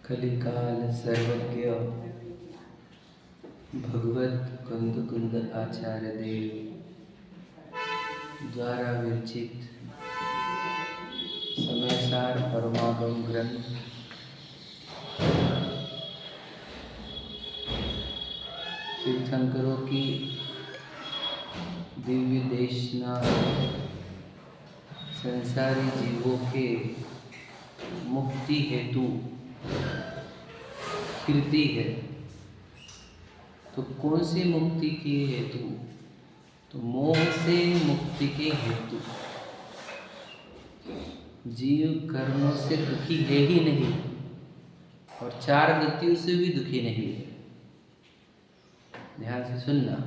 कलिकाल सर्वज्ञ भगवत कुंद कुंद आचार्य देव द्वारा विरचित समयसार परमागम ग्रंथ तीर्थंकरों की दिव्य देशना संसारी जीवों के मुक्ति हेतु कीर्ति है। तो कौन सी मुक्ति के हेतु? तो मोह से मुक्ति के हेतु। जीव कर्मों से दुखी है ही नहीं और चार गतियों से भी दुखी नहीं है। ध्यान से सुनना,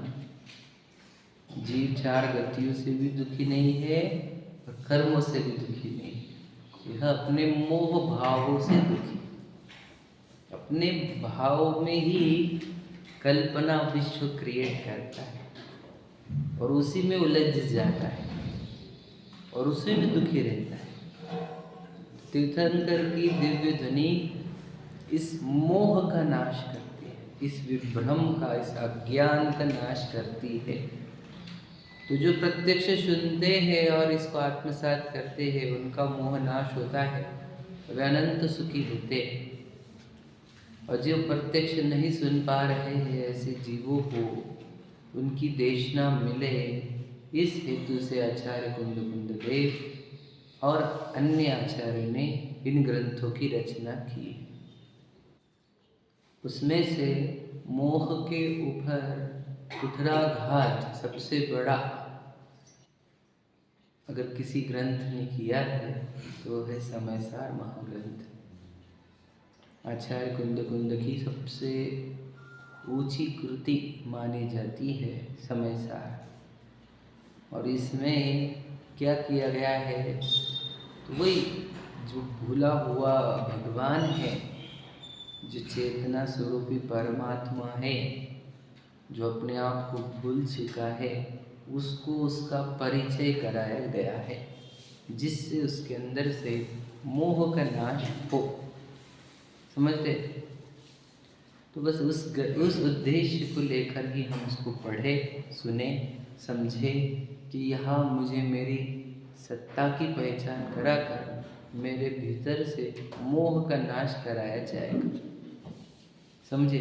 जीव चार गतियों से भी दुखी नहीं है और कर्मों से भी दुखी नहीं है। यह अपने मोह भावों से दुखी, अपने भाव में ही कल्पना विश्व क्रिएट करता है और उसी में उलझ जाता है और उसी में दुखी रहता है। तीर्थंकर की दिव्य ध्वनि इस मोह का नाश करती है, इस विभ्रम का, इस अज्ञान का नाश करती है। तो जो प्रत्यक्ष सुनते हैं और इसको आत्मसात करते हैं उनका मोह नाश होता है, वे अनंत सुखी होते हैं। और जो प्रत्यक्ष नहीं सुन पा रहे हैं ऐसे जीवों को उनकी देशना मिले, इस हेतु से आचार्य कुंद कुंद देव और अन्य आचार्य ने इन ग्रंथों की रचना की। उसमें से मोह के ऊपर कुठाराघात सबसे बड़ा अगर किसी ग्रंथ ने किया है तो है समयसार महाग्रंथ। आचार्य कुंद कुंद की सबसे ऊंची कृति मानी जाती है समयसार। और इसमें क्या किया गया है? तो वही जो भूला हुआ भगवान है, जो चेतना स्वरूपी परमात्मा है, जो अपने आप को भूल चुका है, उसको उसका परिचय कराया गया है, जिससे उसके अंदर से मोह का नाश हो। समझते? तो बस उस उद्देश्य को लेकर ही हम उसको पढ़े, सुने, समझे कि यहाँ मुझे मेरी सत्ता की पहचान कराकर मेरे भीतर से मोह का नाश कराया जाएगा। समझे?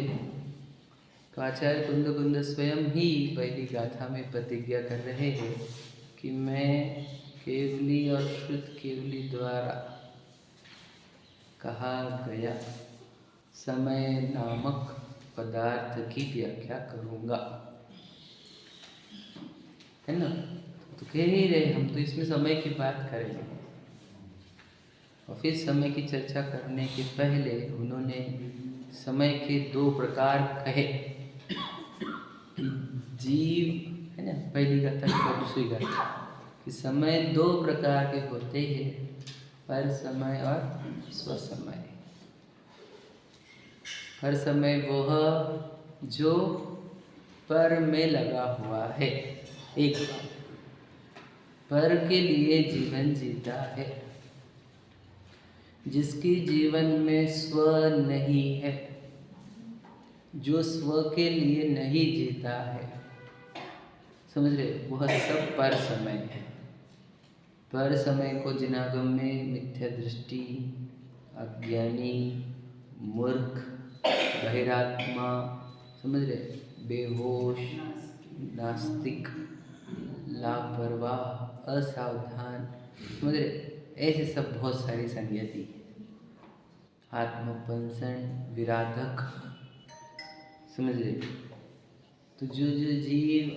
तो आचार्य कुंद कुंद स्वयं ही पहली गाथा में प्रतिज्ञा कर रहे हैं कि मैं केवली और श्रुत केवली द्वारा कहा गया समय नामक पदार्थ की व्याख्या करूँगा, है ना? तो कह ही रहे हम तो इसमें समय की बात करेंगे। और फिर समय की चर्चा करने के पहले उन्होंने समय के दो प्रकार कहे कि जीव, है ना, पहली गाथा और दूसरी गाथा, कि समय दो प्रकार के होते हैं, पर समय और स्वसमय। हर समय वह जो पर में लगा हुआ है, एक पर के लिए जीवन जीता है, जिसकी जीवन में स्व नहीं है, जो स्व के लिए नहीं जीता है, समझ रहे, वह सब पर समय है। पर समय को जिनागम में मिथ्या दृष्टि, अज्ञानी, मूर्ख, बहिरात्मा, समझ रहे, बेहोश, नास्तिक, लापरवाह, असावधान, समझ रहे, ऐसे सब बहुत सारी संज्ञा दी। आत्मपंसन, विराधक, समझ रहे। तो जो जो जीव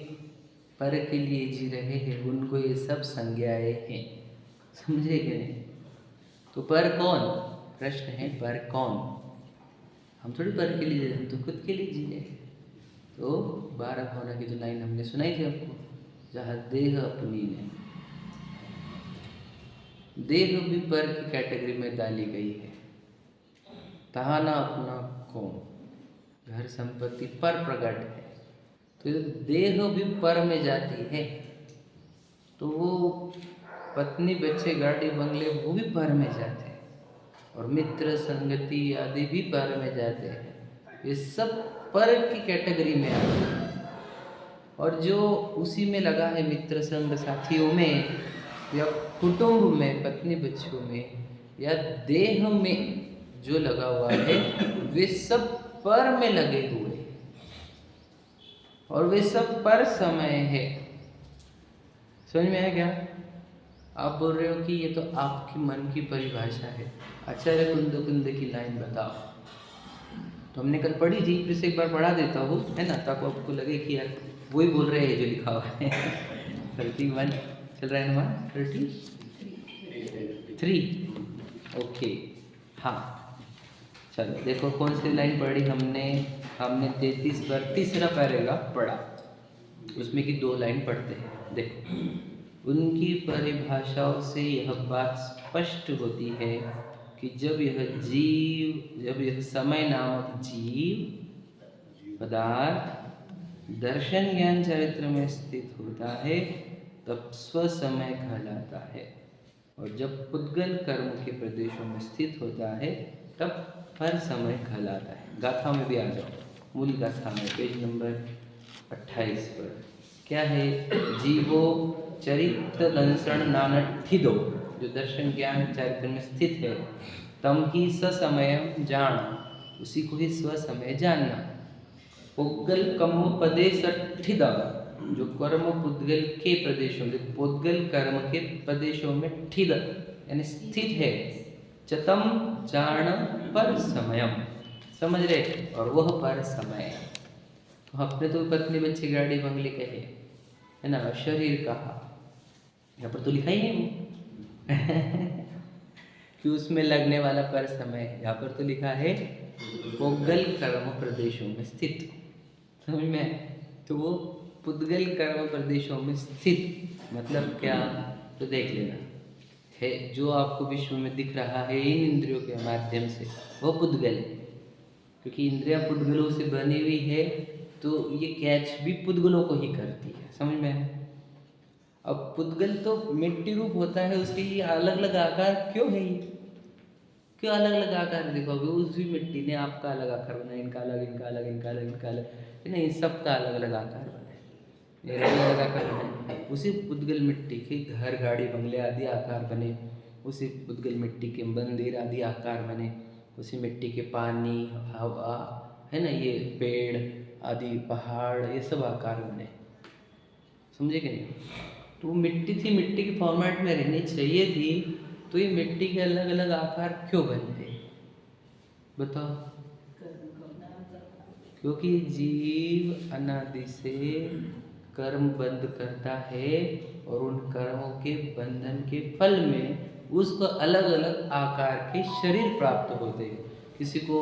पर के लिए जी रहे हैं उनको ये सब संज्ञाएं हैं, समझे कि नहीं? तो पर कौन? प्रश्न है, पर कौन? हम थोड़ी पर के लिए, हम तो खुद के लिए जी रहे हैं। तो 12 भावना की जो लाइन हमने सुनाई थी आपको, जहाँ देह अपनी ने, देह भी पर की कैटेगरी में डाली गई है। तहाना अपना कौन, घर संपत्ति पर प्रकट है। तो देह भी पर में जाती है, तो वो पत्नी, बच्चे, गाड़ी, बंगले, वो भी पर में जाते हैं। और मित्र संगति आदि भी पर में जाते हैं। ये सब पर की कैटेगरी में आते हैं। और जो उसी में लगा है मित्र संग साथियों में या कुटुंब में, पत्नी बच्चों में या देह में जो लगा हुआ है, वे सब पर में लगे हुए और वे सब पर समय है। समझ में आया क्या? आप बोल रहे हो कि ये तो आपकी मन की परिभाषा है। आचार्य कुंद कुंद की लाइन बताओ। तो हमने कल पढ़ी थी, फिर से एक बार पढ़ा देता हूँ, है ना, ताकि आपको लगे कि यार वही बोल रहे हैं जो लिखा हुआ है। 31 चल रहा है ना, 33 ओके। हाँ चलो देखो कौन सी लाइन पढ़ी हमने 33 पर तीसरा पैराग्राफ पढ़ा, उसमें की 2 लाइन पढ़ते हैं। देखो, उनकी परिभाषाओं से यह बात स्पष्ट होती है कि जब यह समय नामक जीव पदार्थ दर्शन ज्ञान चरित्र में स्थित होता है तब स्वसमय कहलाता है, और जब पुद्गल कर्म के प्रदेशों में स्थित होता है तब पर समय कहलाता है। गाथा में भी आ जाओ, मूल गाथा में पेज नंबर 28 पर क्या है? जीवो चरित्र दंसण नानठिदो, जो दर्शन ज्ञान चरित्र में स्थित है, तम ही ससमय जान, उसी को ही स्वसमय जानना। पुद्गल कम पदे सठिदा, जो कर्म पुद्गल के प्रदेशों में, पुद्गल कर्म के प्रदेशों में ठिद यानी स्थित है। चतम जान पर समयम, समझ रहे, और वह पर समय। तो अपने तो पत्नी बच्चे गाड़ी बंगले कहे, है ना, शरीर कहा, यहाँ पर तो लिखा ही नहीं वो कि उसमें लगने वाला पर समय। यहाँ पर तो लिखा है पुद्गल कर्म प्रदेशों में स्थित। समझ में? तो वो पुद्गल कर्म प्रदेशों में स्थित मतलब क्या? तो देख लेना है, जो आपको विश्व में दिख रहा है इन इंद्रियों के माध्यम से, वो पुद्गल है। क्योंकि इंद्रियां पुद्गलों से बनी हुई है, तो ये कैच भी पुद्गलों को ही करती है। समझ में? अब पुद्गल तो मिट्टी रूप होता है, उसके लिए अलग अलग आकार क्यों है? ये क्यों अलग अलग आकार? देखो अभी उसी मिट्टी ने आपका अलग आकार बनाया, इनका अलग, इनका अलग, इनका अलग, इनका अलग, नहीं, सबका अलग अलग आकार बनाया, मेरा अलग आकार बनाया। उसी पुद्गल मिट्टी के घर, गाड़ी, बंगले आदि आकार बने, उसी पुद्गल मिट्टी के मंदिर आदि आकार बने, उसी मिट्टी के पानी, हवा, है ना, ये पेड़ आदि, पहाड़, ये सब आकार बने। समझे कि नहीं? तो वो मिट्टी थी, मिट्टी के फॉर्मेट में रहनी चाहिए थी, तो ये मिट्टी के अलग अलग आकार क्यों बनते? बताओ। क्योंकि जीव अनादि से कर्म बंध करता है और उन कर्मों के बंधन के फल में उसको अलग अलग आकार के शरीर प्राप्त होते हैं। किसी को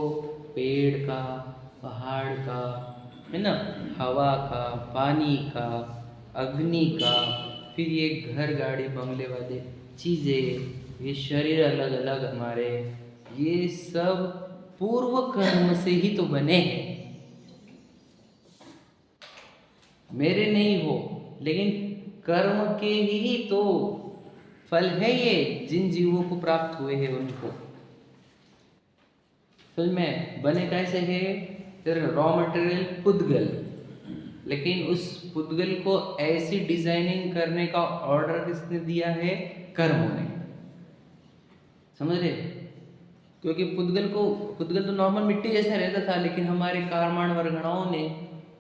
पेड़ का, पहाड़ का, है ना, हवा का, पानी का, अग्नि का, फिर ये घर, गाड़ी, बंगले वाले चीज़ें, ये शरीर अलग अलग हमारे, ये सब पूर्व कर्म से ही तो बने हैं, मेरे नहीं हो, लेकिन कर्म के ही तो फल है ये, जिन जीवों को प्राप्त हुए हैं उनको। फिल्म में बने कैसे है? रॉ मटेरियल पुद्गल, लेकिन उस पुद्गल को ऐसी डिजाइनिंग करने का ऑर्डर किसने दिया है? कर्मों ने। समझ रहे? क्योंकि पुद्गल तो नॉर्मल मिट्टी जैसा रहता था, लेकिन हमारे कर्माण वर्गणाओं ने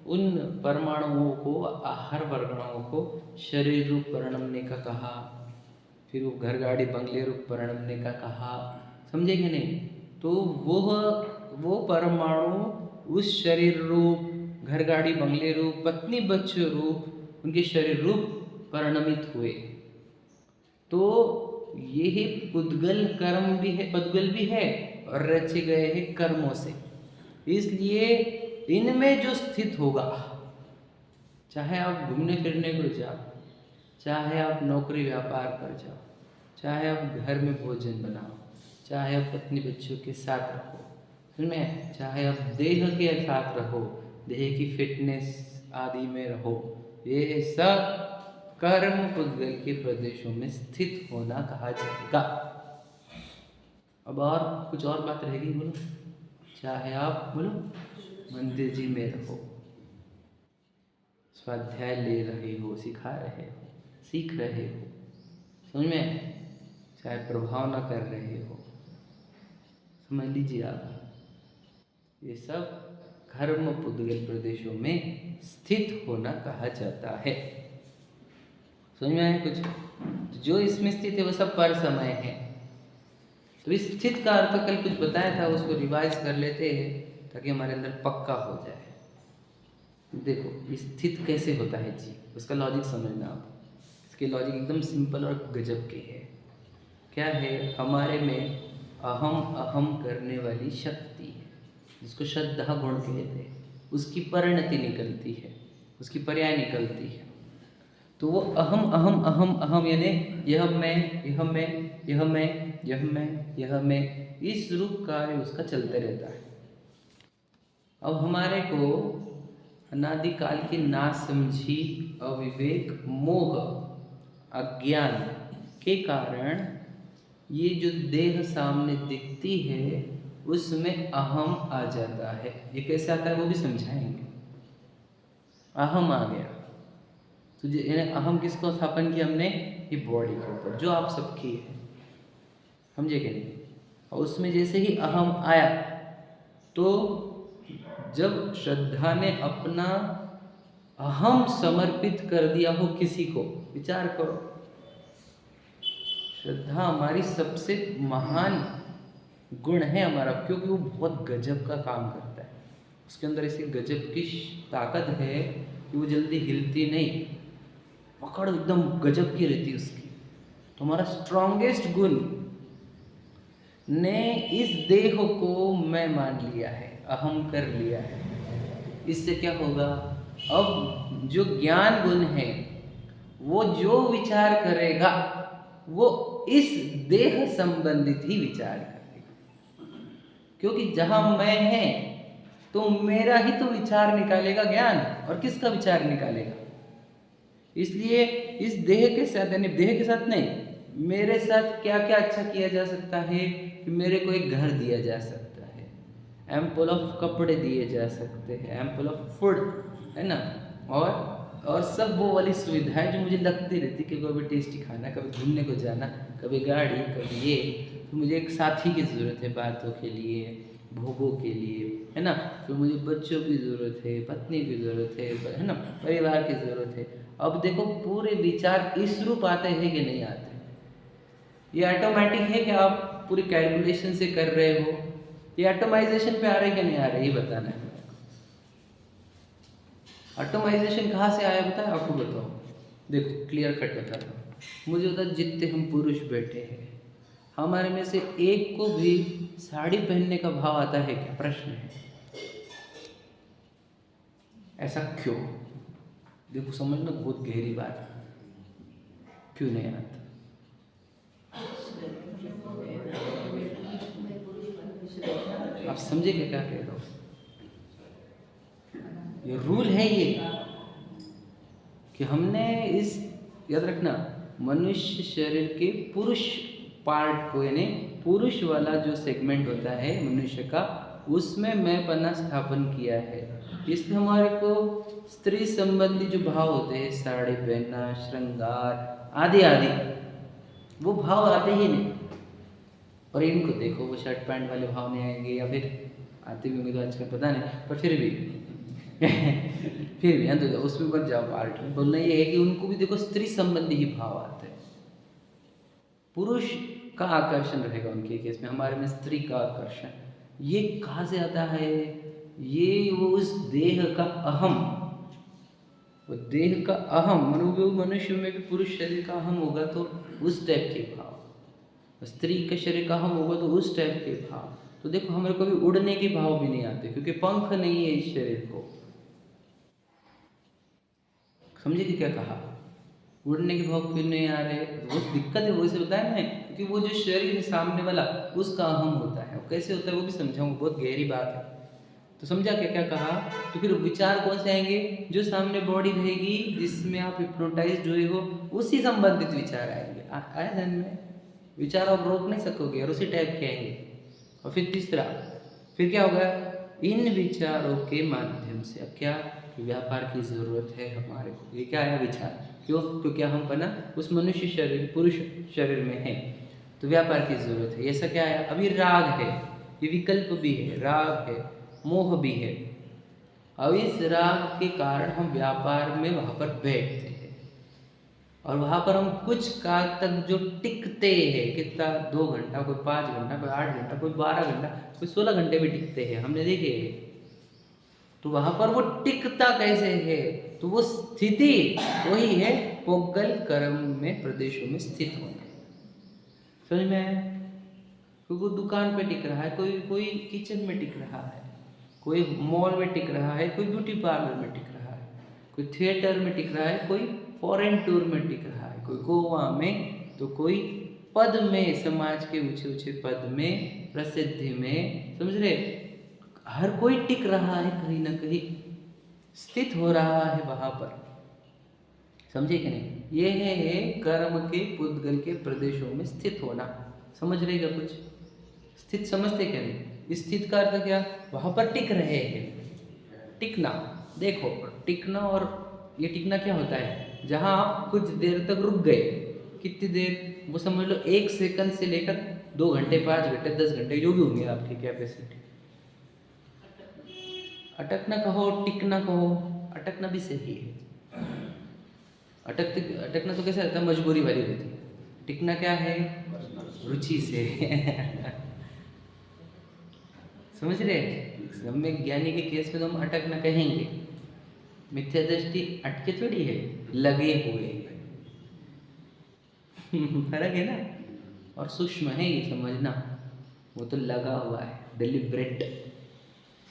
उन परमाणुओं को, हर वर्गणाओं को शरीर रूप परिणमने का कहा, फिर वो घर, गाड़ी, बंगले रूप परिणमने का कहा। समझे कि नहीं? तो वो परमाणु उस शरीर रूप, घर, गाड़ी, बंगले रूप, पत्नी बच्चे रूप, उनके शरीर रूप परिणमित हुए। तो यही पुद्गल कर्म भी है, पुद्गल भी है और रचे गए हैं कर्मों से। इसलिए इनमें जो स्थित होगा, चाहे आप घूमने फिरने को जाओ, चाहे आप नौकरी व्यापार पर जाओ, चाहे आप घर में भोजन बनाओ, चाहे आप पत्नी बच्चों के साथ रहो, सुनमें, चाहे आप देह के साथ रहो, देह की फिटनेस आदि में रहो, ये सब कर्म पुद्गल के प्रदेशों में स्थित होना कहा जाएगा। अब और कुछ और बात रहेगी, बोलो। चाहे आप बोलो मंदिर जी में रहो, स्वाध्याय ले रहे हो, सिखा रहे हो, सीख रहे हो, समझ में, चाहे प्रभाव ना कर रहे हो, समझ लीजिए आप, ये सब धर्म पुद्गल प्रदेशों में स्थित होना कहा जाता है। समझ में आया कुछ? जो इसमें स्थित है वो सब पर समय है। तो इस स्थित का अर्थ कल कुछ बताया था, उसको रिवाइज कर लेते हैं ताकि हमारे अंदर पक्का हो जाए। देखो स्थित कैसे होता है जी, उसका लॉजिक समझना आप। इसके लॉजिक एकदम सिंपल और गजब के है। क्या है, हमारे में अहम अहम करने वाली शक्ति है, जिसको श्रद्धा गुण कहते हैं, उसकी परिणति निकलती है, उसकी पर्याय निकलती है। तो वो अहम अहम अहम अहम यानी यह मैं, यह मैं, यह मैं, यह मैं, यह मैं, इस रूप कार्य उसका चलते रहता है। अब हमारे को अनादिकाल की नासमझी, अविवेक, मोह, अज्ञान के कारण ये जो देह सामने दिखती है उसमें अहम आ जाता है। ये कैसे आता है वो भी समझाएंगे। अहम आ गया तो अहम किसको स्थापन किया हमने? ये बॉडी के ऊपर, जो आप सबकी है, समझे कि नहीं? और उसमें जैसे ही अहम आया तो जब श्रद्धा ने अपना अहम समर्पित कर दिया हो किसी को, विचार करो, श्रद्धा हमारी सबसे महान गुण है हमारा, क्योंकि वो बहुत गजब का काम करता है। उसके अंदर ऐसी गजब की ताकत है कि वो जल्दी हिलती नहीं, पकड़ एकदम गजब की रहती उसकी। तो हमारा स्ट्रॉन्गेस्ट गुण ने इस देह को मैं मान लिया है, अहम कर लिया है। इससे क्या होगा, अब जो ज्ञान गुण है वो जो विचार करेगा वो इस देह संबंधित ही विचार करेगा, क्योंकि जहां मैं है तो मेरा ही तो विचार निकालेगा ज्ञान, और किसका विचार निकालेगा? इसलिए इस देह के साथ, यानी देह के साथ नहीं, मेरे साथ क्या क्या अच्छा किया जा सकता है कि मेरे को एक घर दिया जा सकता है, एम्पल ऑफ कपड़े दिए जा सकते हैं, एम्पल ऑफ फूड, है ना, और सब वो वाली सुविधाएं जो मुझे लगती रहती कि कभी टेस्टी खाना, कभी घूमने को जाना, कभी गाड़ी, कभी ये। तो मुझे एक साथी की ज़रूरत है बातों के लिए, भोगों के लिए, है ना, तो मुझे बच्चों की ज़रूरत है, पत्नी की ज़रूरत है ना, परिवार की ज़रूरत है। अब देखो पूरे विचार इस रूप आते हैं कि नहीं आते? ये ऑटोमेटिक है कि आप पूरी कैलकुलेशन से कर रहे हो, ये ऑटोमाइजेशन पे आ रहे कि नहीं आ रहे, ये बताना है। ऑटोमाइजेशन कहाँ से आया बताए आपको? बताओ, देखो क्लियर कट बताता हूँ। मुझे बता, जितने हम पुरुष बैठे हैं, हमारे में से एक को भी साड़ी पहनने का भाव आता है क्या? प्रश्न है। ऐसा क्यों? देखो समझना, बहुत गहरी बात है। क्यों नहीं आता? आप समझे क्या कह रहा हूँ? ये रूल है ये कि हमने इस, याद रखना, मनुष्य शरीर के पुरुष पार्ट को, यानी पुरुष वाला जो सेगमेंट होता है मनुष्य का, उसमें मैं पन्ना स्थापन किया है। इसलिए हमारे को स्त्री संबंधी जो भाव होते हैं, साड़ी पहनना, श्रृंगार आदि आदि, वो भाव आते ही नहीं। और इनको देखो, वो शर्ट पैंट वाले भाव नहीं आएंगे, या फिर आते भी होंगे तो आजकल पता नहीं, पर फिर भी फिर भी तो उसमें मत जाओ पार्ट में। बोलना ये है कि उनको भी देखो स्त्री संबंधी ही भाव आते हैं, पुरुष का आकर्षण रहेगा उनके केस में, हमारे में स्त्री का आकर्षण। ये कहाँ से आता है? ये वो उस देह का अहम, वो देह का अहम, मनुष्य में भी पुरुष शरीर का अहम होगा तो उस टाइप के भाव, स्त्री के शरीर का अहम होगा तो उस टाइप के भाव। तो देखो हमारे को भी उड़ने के भाव भी नहीं आते, क्योंकि पंख नहीं है इस शरीर को। समझे कि क्या कहा? उड़ने के भाव क्यों नहीं आ रहे? वो दिक्कत है, वो इसे बताया ना, क्योंकि वो जो शरीर है सामने वाला, उसका अहम होता है। कैसे होता है वो भी समझाऊंगा, बहुत गहरी बात है। तो समझा क्या क्या कहा? तो फिर विचार कौन से आएंगे? जो सामने बॉडी रहेगी जिसमें आप हिप्नोटाइज हुए हो, उसी संबंधित विचार आएंगे। आया ध्यान में? विचार आप रोक नहीं सकोगे और उसी टाइप के आएंगे। और फिर तीसरा, फिर क्या होगा, इन विचारों के माध्यम से अब क्या, व्यापार की ज़रूरत है हमारे को। ये क्या आया विचार, क्यों, क्योंकि हम बना उस मनुष्य शरीर पुरुष शरीर में है, तो व्यापार की ज़रूरत है। ऐसा क्या आया, अभी राग है, ये विकल्प भी है, राग है, मोह भी है। अब इस राग के कारण हम व्यापार में वहाँ पर बैठते हैं और वहाँ पर हम कुछ काल तक जो टिकते हैं, कितना, 2 घंटा, कोई 5 घंटा, कोई 8 घंटा, कोई 12 घंटा, कोई 16 घंटे भी टिकते हैं, हमने देखे हैं। तो वहाँ पर वो टिकता कैसे है, तो वो स्थिति वही है पोगल कर्म में प्रदेशों में स्थित होना। समझ में आया? कोई दुकान पे टिक रहा है, कोई किचन में टिक रहा है, कोई मॉल में टिक रहा है, कोई ब्यूटी पार्लर में टिक रहा है, कोई थिएटर में टिक रहा है, कोई फॉरेन टूर में टिक रहा है, कोई गोवा में, तो कोई पद में, समाज के ऊंचे ऊंचे पद में, प्रसिद्धि में, समझ रहे, हर कोई टिक रहा है, कहीं ना कहीं स्थित हो रहा है वहां पर। समझे कि नहीं? ये है कर्म के पुद्गल के प्रदेशों में स्थित होना। समझ रहे क्या कुछ? स्थित समझते क्या नहीं? स्थित का अर्थ क्या, वहां पर टिक रहे हैं, टिकना। देखो टिकना, और ये टिकना क्या होता है, जहां आप कुछ देर तक रुक गए, कितनी देर, वो समझ लो 1 सेकंड से लेकर 2 घंटे, 5 घंटे, 10 घंटे, जो भी होंगे आपकी कैपेसिटी। अटकना कहो, टिकना कहो, अटकना भी सही है। अटकना तो कैसे रहता है, मजबूरी वाली रहती है। टिकना क्या है, रुचि से समझ रहे? सम्यक ज्ञानी के केस में तो हम अटकना कहेंगे, मिथ्या दृष्टि अटके थोड़ी है, लगे हुए फर्क है ना। और सूक्ष्म है ये समझना, वो तो लगा हुआ है, डिलिब्रेट।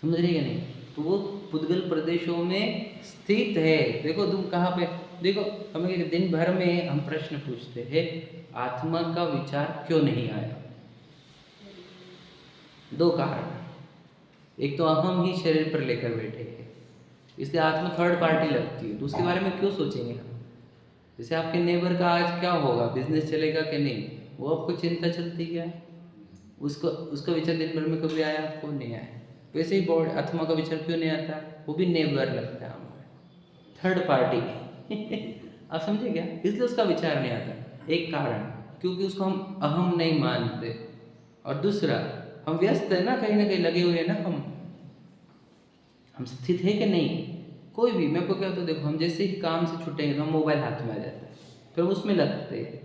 समझ रहे क्या नहीं? तो वो पुद्गल प्रदेशों में स्थित है। देखो तुम कहाँ पे, देखो हमें दिन भर में हम प्रश्न पूछते हैं, आत्मा का विचार क्यों नहीं आया? 2 कारण। एक तो अहम ही शरीर पर लेकर बैठे हैं, इसलिए आत्मा थर्ड पार्टी लगती है, तो उसके बारे में क्यों सोचेंगे हम? जैसे आपके नेबर का आज क्या होगा, बिजनेस चलेगा कि नहीं, वो आपको चिंता चलती क्या है, उसका विचार दिन भर में कभी आया आपको? नहीं आया। वैसे ही बॉडी आत्मा का विचार क्यों नहीं आता? वो भी नेबर लगता है हमारे, थर्ड पार्टी आप समझे क्या? इसलिए उसका विचार नहीं आता। एक कारण, क्योंकि उसको हम अहम नहीं मानते, और दूसरा हम व्यस्त है ना, कहीं लगे हुए हैं ना, हम स्थित है कि नहीं। कोई भी, मेरे को क्या होता है, देखो हम जैसे ही काम से छूटेंगे तो हम मोबाइल हाथ में आ जाता है, फिर उसमें लगते हैं,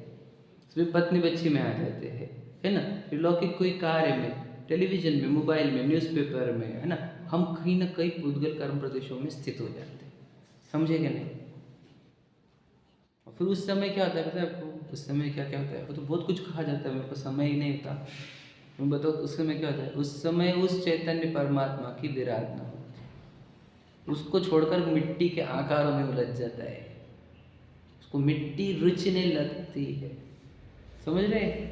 फिर पत्नी बच्ची में आ जाते हैं, है ना, फिर लौकिक कोई कार्य में, टेलीविजन में, मोबाइल में, न्यूज़पेपर में, है ना, हम कहीं ना कहीं पुद्गल कर्म प्रदेशों में स्थित हो जाते हैं। समझे क्या नहीं? और फिर उस समय क्या होता है पता है आपको? उस समय क्या क्या होता है, वो तो बहुत कुछ कहा जाता है, मेरे को समय ही नहीं होता। मैं बताओ उस समय क्या होता है? उस समय उस चैतन्य परमात्मा की विराधना होती है, उसको छोड़कर मिट्टी के आकारों में उलझ जाता है, उसको मिट्टी रुचने लगती है। समझ रहे?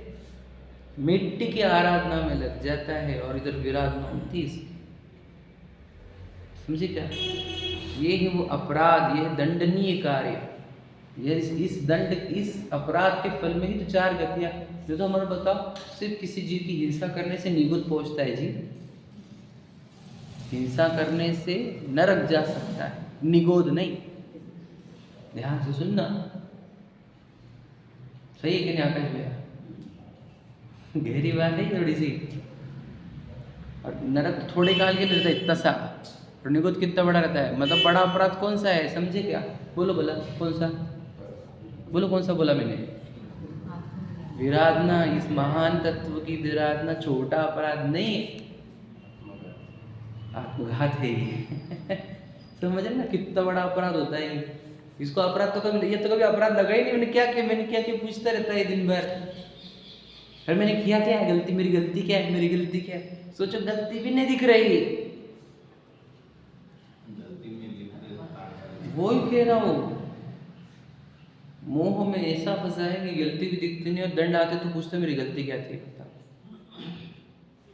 मिट्टी की आराधना में लग जाता है और इधर विराधना होती है। समझे क्या? ये है वो अपराध, ये है दंडनीय कार्य। ये इस अपराध के फल में ही तो 4 गतियां, जो तो हमारा बताओ, सिर्फ किसी जीव की हिंसा करने से निगुत पहुंचता है जी, हिंसा करने से नरक जा सकता है, निगोद नहीं। ध्यान से सुनना, सही है कि नहीं आकाश भैया? गहरी बात है थोड़ी सी। और नरक थोड़े काल के लिए रहता है इतना सा, और निगुत कितना बड़ा रहता है। मतलब बड़ा अपराध कौन सा है, समझे क्या? बोलो बोला कौन सा, बोलो कौन सा बोला मैंने? विराधना, इस महान तत्व की विराधना छोटा अपराध नहीं, आत्मघात है ये समझ ना कितना बड़ा अपराध होता है। इसको अपराध तो कभी, ये तो कभी अपराध लगा ही नहीं। मैंने क्या किया पूछता रहता है दिन भर, अरे मैंने किया क्या है, गलती, मेरी गलती क्या है, मेरी गलती क्या है? सोचो गलती भी नहीं दिख रही, वो ही कह रहा हूँ, मोह में ऐसा फंसा है कि गलती भी दिखती नहीं, और दंड आते तो पूछते मेरी गलती क्या थी बता।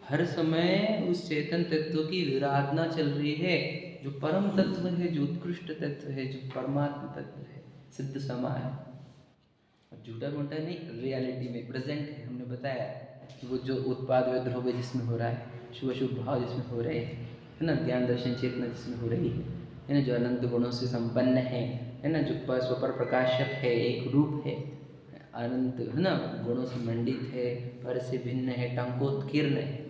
हर समय उस चेतन तत्व की विराधना चल रही है, जो परम तत्व है, जो उत्कृष्ट तत्व है, जो परमात्मा तत्व है, सिद्ध समा है। और झूठा मोटा नहीं, रियलिटी में प्रेजेंट है। हमने बताया कि वो जो उत्पाद विद्रोह जिसमें हो रहा है, शुभ अशुभ भाव जिसमें हो रहे हैं, है ना, ज्ञान दर्शन चेतना जिसमें हो रही है ना, जो अनंत गुणों से संपन्न है ना, जो स्वपर प्रकाशक है, एक रूप है, अनंत है ना, गुणों से मंडित है, पर से भिन्न है, टंकोत्कीर्ण है,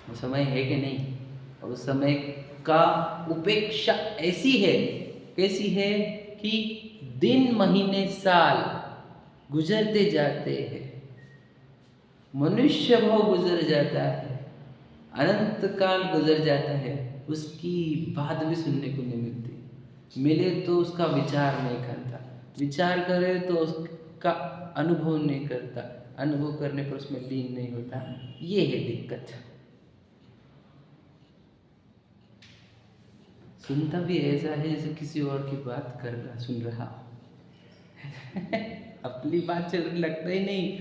वो समय है कि नहीं? और उस समय का उपेक्षा ऐसी है, कैसी है कि दिन महीने साल गुजरते जाते हैं, मनुष्य भाव गुजर जाता है, अनंत काल गुजर जाता है, उसकी बात भी सुनने को नहीं मिलती। मिले तो उसका विचार नहीं करता, विचार करे तो उसका अनुभव नहीं करता, अनुभव करने पर उसमें लीन नहीं होता। ये है दिक्कत। सुनता भी ऐसा है जैसे किसी और की बात कर रहा, सुन रहा अपनी बात चल रही लगता ही नहीं,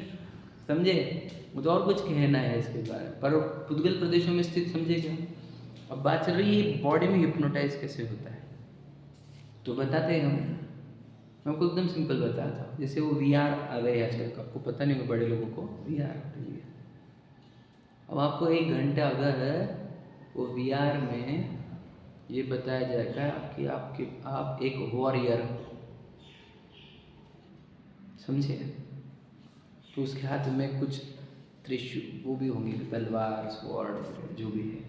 समझे? मुझे और कुछ कहना है इसके बारे में, पर पुद्गल प्रदेशों में स्थित, समझे क्या? अब बात चल रही है बॉडी में हिप्नोटाइज कैसे होता है, तो बताते हैं हम। मैं आपको एकदम सिंपल बताता हूँ। जैसे वो VR आ गए आजकल का, आपको पता नहीं होगा बड़े लोगों को VR। अब आपको 1 घंटा अगर वो VR में ये बताया जाएगा कि आप एक वॉरियर हो, समझे? तो उसके हाथ में कुछ त्रिशूल वो भी होंगे, तलवार, स्वॉर्ड, जो भी है।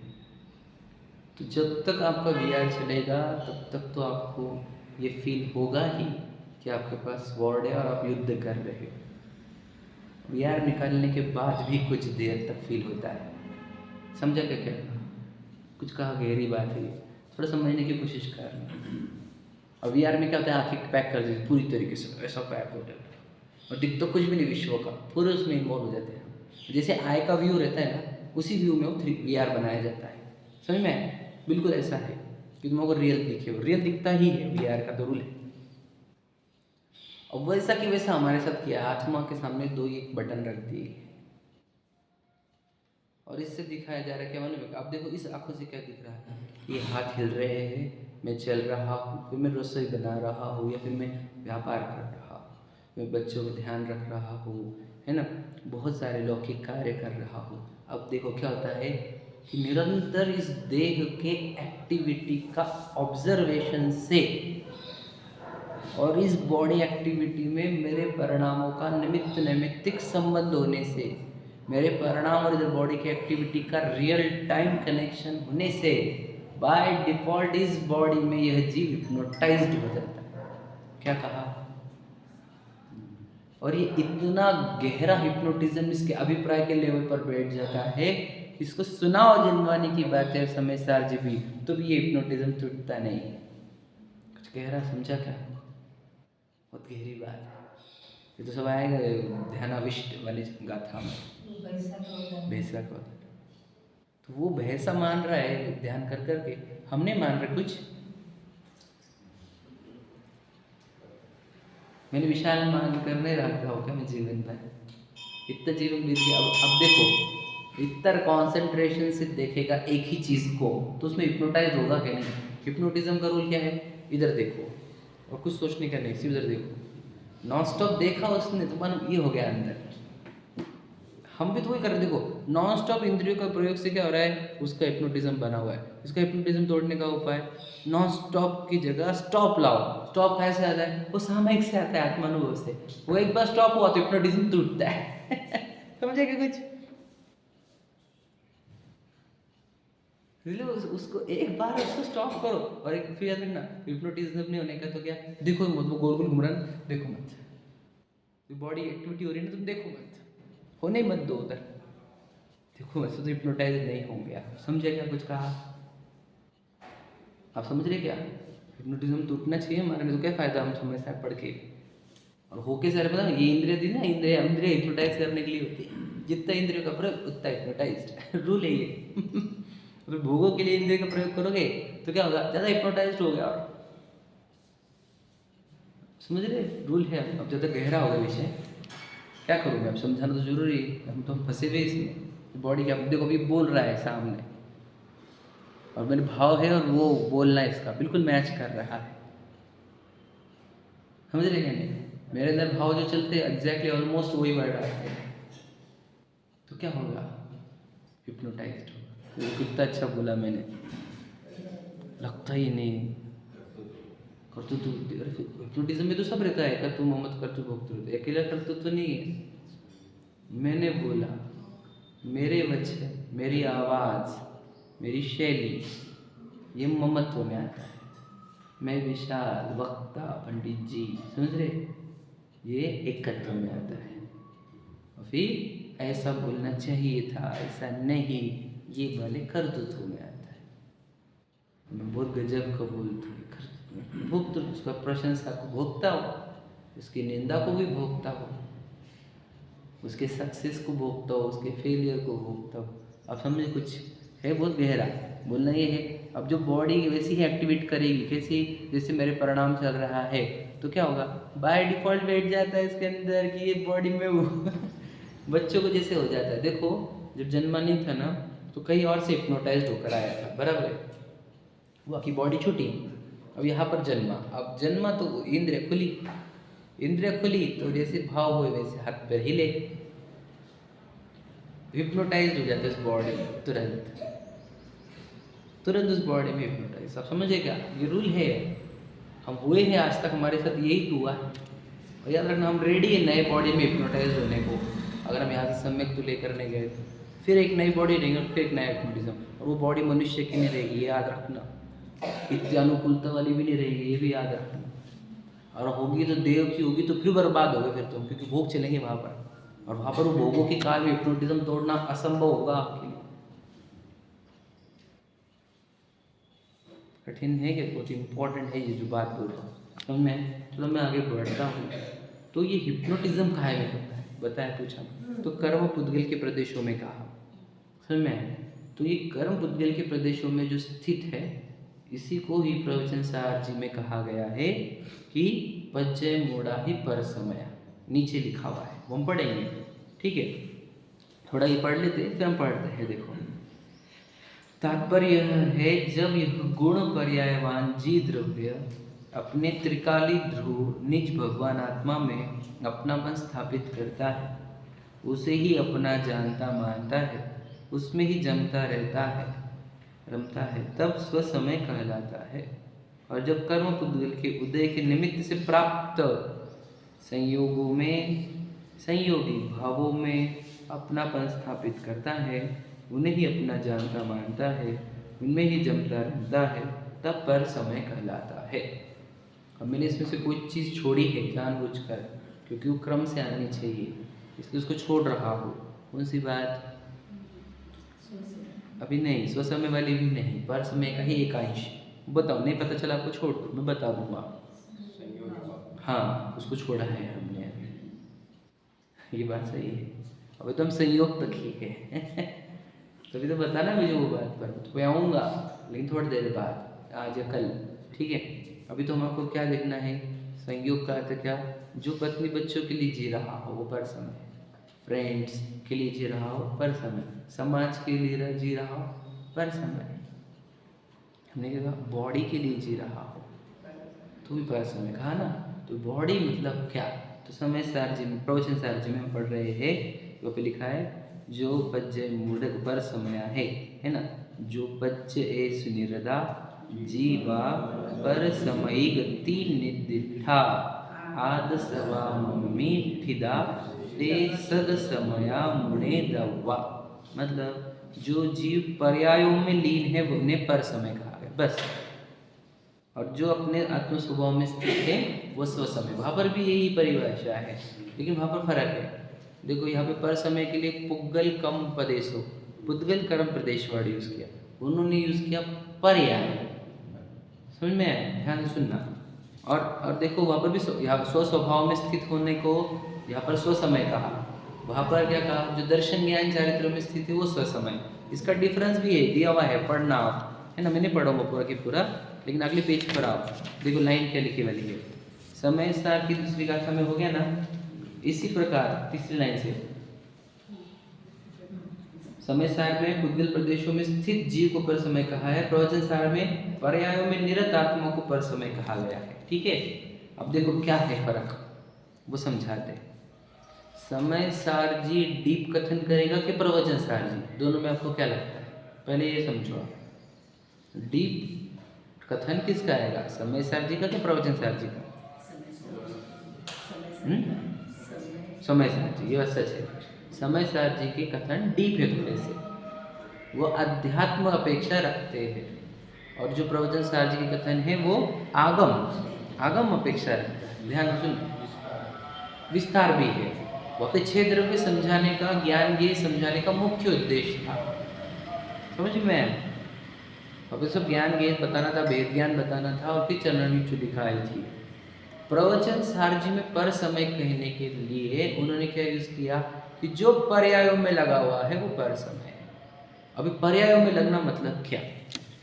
तो जब तक आपका VR चलेगा तब तक तो आपको ये फील होगा ही कि आपके पास स्वॉर्ड है और आप युद्ध कर रहे हो। VR निकालने के बाद भी कुछ देर तक फील होता है, समझा क्या? कुछ कहा, गहरी बात है, थोड़ा समझने की कोशिश कर रहे हैं। और VR में क्या होता है, आंखें पैक कर देती पूरी तरीके से, ऐसा पैक हो जाता है और दिख तो कुछ भी नहीं विश्व का, पूरे उसमें इन्वॉल्व हो जाते हैं। जैसे आई का व्यू रहता है ना, उसी व्यू में वो VR बनाया जाता है, समझ में? बिल्कुल ऐसा है कि तुम अगर रियल दिखे हो, रियल दिखता ही है, VR का तो रूल है। और वैसा कि वैसा हमारे साथ किया, आत्मा के सामने 2 एक बटन रख दिए और इससे दिखाया जा रहा है क्या मालूम है? अब देखो इस आंखों से क्या दिख रहा है, ये हाथ हिल रहे हैं, मैं चल रहा हूँ, फिर मैं रसोई बना रहा हूँ, या फिर मैं व्यापार कर रहा हूँ, मैं बच्चों का ध्यान रख रहा हूँ, है ना, बहुत सारे लौकिक कार्य कर रहा हूँ। अब देखो क्या होता है कि निरंतर इस देह के एक्टिविटी का ऑब्जर्वेशन से और इस बॉडी एक्टिविटी में मेरे परिणामों का निमित्त नैमित्तिक संबंध होने से, मेरे परिणाम और इधर बॉडी की एक्टिविटी का रियल टाइम कनेक्शन होने से बाय डिफॉल्ट इस बॉडी में यह जीव हिप्नोटाइज्ड हो जाता है। क्या कहा? और ये इतना गहरा हिप्नोटिज्म इसके अभिप्राय के लेवल पर बैठ जाता है, इसको सुनाओ जिनवानी की बात है समय सार जी भी, तो भी ये हिप्नोटिज्म टूटता नहीं। कुछ गहरा समझा क्या? बहुत गहरी बात है। ये तो सब आएगा ध्यानाविष्ट वाली गाथा में, भैंसा का। तो वो भैंसा मान रहा है ध्यान कर करके, हमने मान रहे कुछ। मैंने विशाल मान कर नहीं रखा हो क्या मैं जीवन में, इतना जीवन बीत गया। अब देखो इतना कॉन्सेंट्रेशन से देखेगा एक ही चीज़ को तो उसमें हिप्नोटाइज होगा क्या? नहीं। हिप्नोटिज्म का रूल क्या है? इधर देखो और कुछ सोचने का नहीं, सिर्फ इधर देखो। नॉन स्टॉप देखा उसने तो मन ये हो गया अंदर। हम भी तो वही कर रहे, देखो नॉन स्टॉप इंद्रियों का प्रयोग से क्या हो रहा है, उसका हिप्नोटिज्म बना हुआ है। इसका हिप्नोटिज्म तोड़ने का उपाय नॉन स्टॉप की जगह स्टॉप लाओ। स्टॉप कैसे आता है? वो सामयिक से आता है, आत्मानुभव से। वो एक बार स्टॉप हुआ तो हिप्नोटिज्म टूटता है समझे क्या कुछ? उसको एक बार उसको स्टॉप करो और एक फिर याद रखना, हिप्नोटिज्म नहीं होने का तो क्या, देखो मत, वो गोल गोल घूम रहा है देखो मत, बॉडी एक्टिविटी हो रही है ना, तुम देखो मत, होने मत दो उधर, देखो वैसे तो हिप्नोटाइज नहीं होंगे आप। समझे क्या कुछ कहा? आप समझ रहे क्या? हिप्नोटिज्म टूटना चाहिए हमारा, नहीं तो क्या फ़ायदा हम समय से पढ़ के और होके सारे पता ये इंद्रिय थी ना, इंद्रिय हिप्नोटाइज करने के लिए होती है। जितना इंद्रियों का प्रयोग उतना हिप्नोटाइज रूल है ये तो भोगों के लिए इंद्रिय का प्रयोग करोगे तो क्या होगा, ज़्यादा हिप्नोटाइज हो गया। और समझ रहे रूल है। अब ज़्यादा गहरा होगा विषय, क्या करूँगा, अब समझाना तो जरूरी है, हम तो फंसे हुए इसमें। बॉडी क्या देखो अभी बोल रहा है सामने और मेरे भाव है और वो बोलना इसका बिल्कुल मैच कर रहा है, समझ रहे क्या? नहीं, मेरे अंदर भाव जो चलते हैं एग्जैक्टली ऑलमोस्ट वही वर्ड आते हैं, तो क्या होगा? हिप्नोटाइज्ड होगा। वो कितना अच्छा बोला मैंने, लगता ही नहीं कर तू हिप्नोटिज्म में तो सब रहता है, कर तू मोहम्मद कर तू भोग, अकेला कर तो नहीं है। मैंने बोला मेरे वचन, मेरी आवाज़, मेरी शैली, ये ममत्व में आता है। मैं विशाल वक्ता पंडित जी, समझ रहे, ये एकत्व में आता है। और फिर ऐसा बोलना चाहिए था, ऐसा नहीं, ये वाले कर्तृत्व में आता है। मैं बहुत गजब का बोलती हूँ, भोगता, उसका प्रशंसा को भोगता हो, उसकी निंदा को भी भोगता हो, उसके सक्सेस को भोगता हो, उसके फेलियर को भोगता हो। अब समझे, कुछ है बहुत गहरा बोलना ये है। अब जो बॉडी वैसी ही एक्टिवेट करेगी, कैसी, जैसे मेरे परिणाम चल रहा है तो क्या होगा, बाय डिफॉल्ट बैठ जाता है इसके अंदर कि ये बॉडी में वो बच्चों को जैसे हो जाता है। देखो जब जन्मा नहीं था ना तो कहीं और से हिप्नोटाइज्ड होकर आया था, बराबर है, वो की बॉडी छोटी, अब यहाँ पर जन्मा, अब जन्मा तो इंद्रिय खुली तो जैसे भाव हुए वैसे हाथ पैर हिले, हिप्नोटाइज हो जाता है उस बॉडी में, तुरंत उस बॉडी में हिप्नोटाइज। आप समझिएगा, ये रूल है, हम हुए हैं आज तक, हमारे साथ यही तो हुआ है। और याद रखना, हम रेडी है नए बॉडी में हिप्नोटाइज होने को। अगर हम यहाँ से सम्यक तो लेकर नहीं गए, फिर एक नई बॉडी रहेंगे, फिर एक नया हिप्नोटिज्म, और वो बॉडी मनुष्य की नहीं रहेगी, ये याद रखना। इतनी अनुकूलता वाली भी नहीं रहेगी, ये भी याद रखना। और होगी तो देव की होगी तो फिर बर्बाद हो गए फिर तुम, क्योंकि भोग चलेंगे वहाँ पर, और वहाँ पर वो भोगों के काल में हिप्नोटिज्म तोड़ना असंभव होगा आपके लिए। कठिन है कि बहुत इम्पोर्टेंट है ये जो बात बोल रहा हूँ, समझ में? चलो मैं आगे बढ़ता हूँ। तो ये हिप्नोटिज्म कहाँ में होता है बताया, पूछा तो कर्म पुद्गल के प्रदेशों में कहा, समझ में? तो ये कर्म पुद्गल के प्रदेशों में जो स्थित है, इसी को ही प्रवचन सार जी में कहा गया है कि पज्जय मोड़ा ही पर समय, नीचे लिखा हुआ है, वो हम पढ़ेंगे, ठीक है? थोड़ा ये पढ़ लेते हैं फिर हम पढ़ते हैं। देखो तात्पर्य यह है, जब यह गुण पर्यायवान जी द्रव्य अपने त्रिकाली ध्रुव निज भगवान आत्मा में अपनापन स्थापित करता है, उसे ही अपना जानता मानता है, उसमें ही जमता रहता है, रमता है, तब स्वसमय कहलाता है। और जब कर्म पुद्गल के उदय के निमित्त से प्राप्त संयोगों में, संयोगी भावों में अपनापन स्थापित करता है, उन्हें ही अपना जानता मानता है, उनमें ही जमता रहता है, तब पर समय कहलाता है। अब मैंने इसमें से कोई चीज़ छोड़ी है जानबूझकर, क्योंकि वो क्रम से आनी चाहिए, इसलिए उसको छोड़ रहा हूँ। कौन सी बात? अभी नहीं, स्वसमय वाली भी नहीं, पर समय का ही एकांश। बताओ, नहीं पता चला आपको, छोड़ दो, मैं बता दूंगा। हाँ, उसको छोड़ा है हमने अभी, ये बात सही है। अभी तो हम संयोग तक ही है तभी तो बताना मुझे वो बात पर, तो आऊँगा लेकिन थोड़ी देर बाद, आज या कल, ठीक है? अभी तो हमको क्या देखना है, संयोग का अर्थ क्या? जो पत्नी बच्चों के लिए जी रहा हो वो पर समय, फ्रेंड्स के लिए जी रहा हो पर समय, समाज के लिए जी रहा हो पर समय, हमने कहा बॉडी के लिए जी रहा हो तो भी पर समय कहा ना। तो बॉडी मतलब क्या? तो समय सारजी में, प्रवचन सारजी में हम पढ़ रहे हैं, वो पे लिखा है जो पज्जय मूढ़ पर समय है ना, जो पज्ज ए सुनिरदा जीवा पर समयी गति निदिठा आद सवा मम्मी ठिदा ते सद समया मुणे दवा। मतलब जो जीव पर्यायों में लीन है वो उन्हें पर समय कहा है, बस। और जो अपने आत्म स्वभाव में स्थित है वो स्व समय, वहाँ पर भी यही परिभाषा है, लेकिन वहाँ पर फर्क है। देखो यहाँ पे पर समय के लिए पुद्गल कम पदेशो, पुद्गल कर्म प्रदेशवाड़ी यूज़ किया, उन्होंने यूज़ किया पर्याय। समझ में आया? ध्यान से सुनना। और देखो वहाँ पर भी यहाँ स्व स्वभाव में स्थित होने को यहाँ पर स्व समय कहा, वहाँ पर क्या कहा? जो दर्शन ज्ञान चारित्रों में स्थित है वो स्व समय। इसका डिफरेंस भी है, दिया हुआ है, पढ़ना आप, है ना? मैंने पढ़ा हुआ पूरा की पूरा, लेकिन अगले पेज पर आप देखो लाइन क्या लिखी वाली है। समय सार की दूसरी गाथा में हो गया ना, इसी प्रकार तीसरी लाइन से समय सार में पुद्गल प्रदेशों में स्थित जीव को पर समय कहा है, प्रवचन सार में पर्यायों में निरत आत्मा को पर समय कहा गया है, ठीक है? अब देखो क्या है फर्क, वो समझाते। समय सारजी डीप कथन करेगा कि प्रवचन सारजी, दोनों में आपको क्या लगता है? पहले ये समझो आप, डीप कथन किसका आएगा, समय सारजी का कि प्रवचन सारजी का? समय सारजी, ये बात सच है। समय सारजी के कथन डीप है थोड़े से, वो अध्यात्म अपेक्षा रखते हैं, और जो प्रवचन सारजी के कथन है वो आगम अपेक्षा रखता है। ध्यान सुन, विस्तार भी है। वहाँ पे 6 द्रव्य समझाने का, ज्ञान ये समझाने का मुख्य उद्देश्य था, समझ में? वहाँ पे सब ज्ञान गेय बताना था, वेद ज्ञान बताना था, और फिर चरणनीचु दिखाई थी। प्रवचन सारजी में पर समय कहने के लिए उन्होंने क्या यूज किया कि जो पर्यायों में लगा हुआ है वो पर समय है। अभी पर्यायों में लगना मतलब क्या,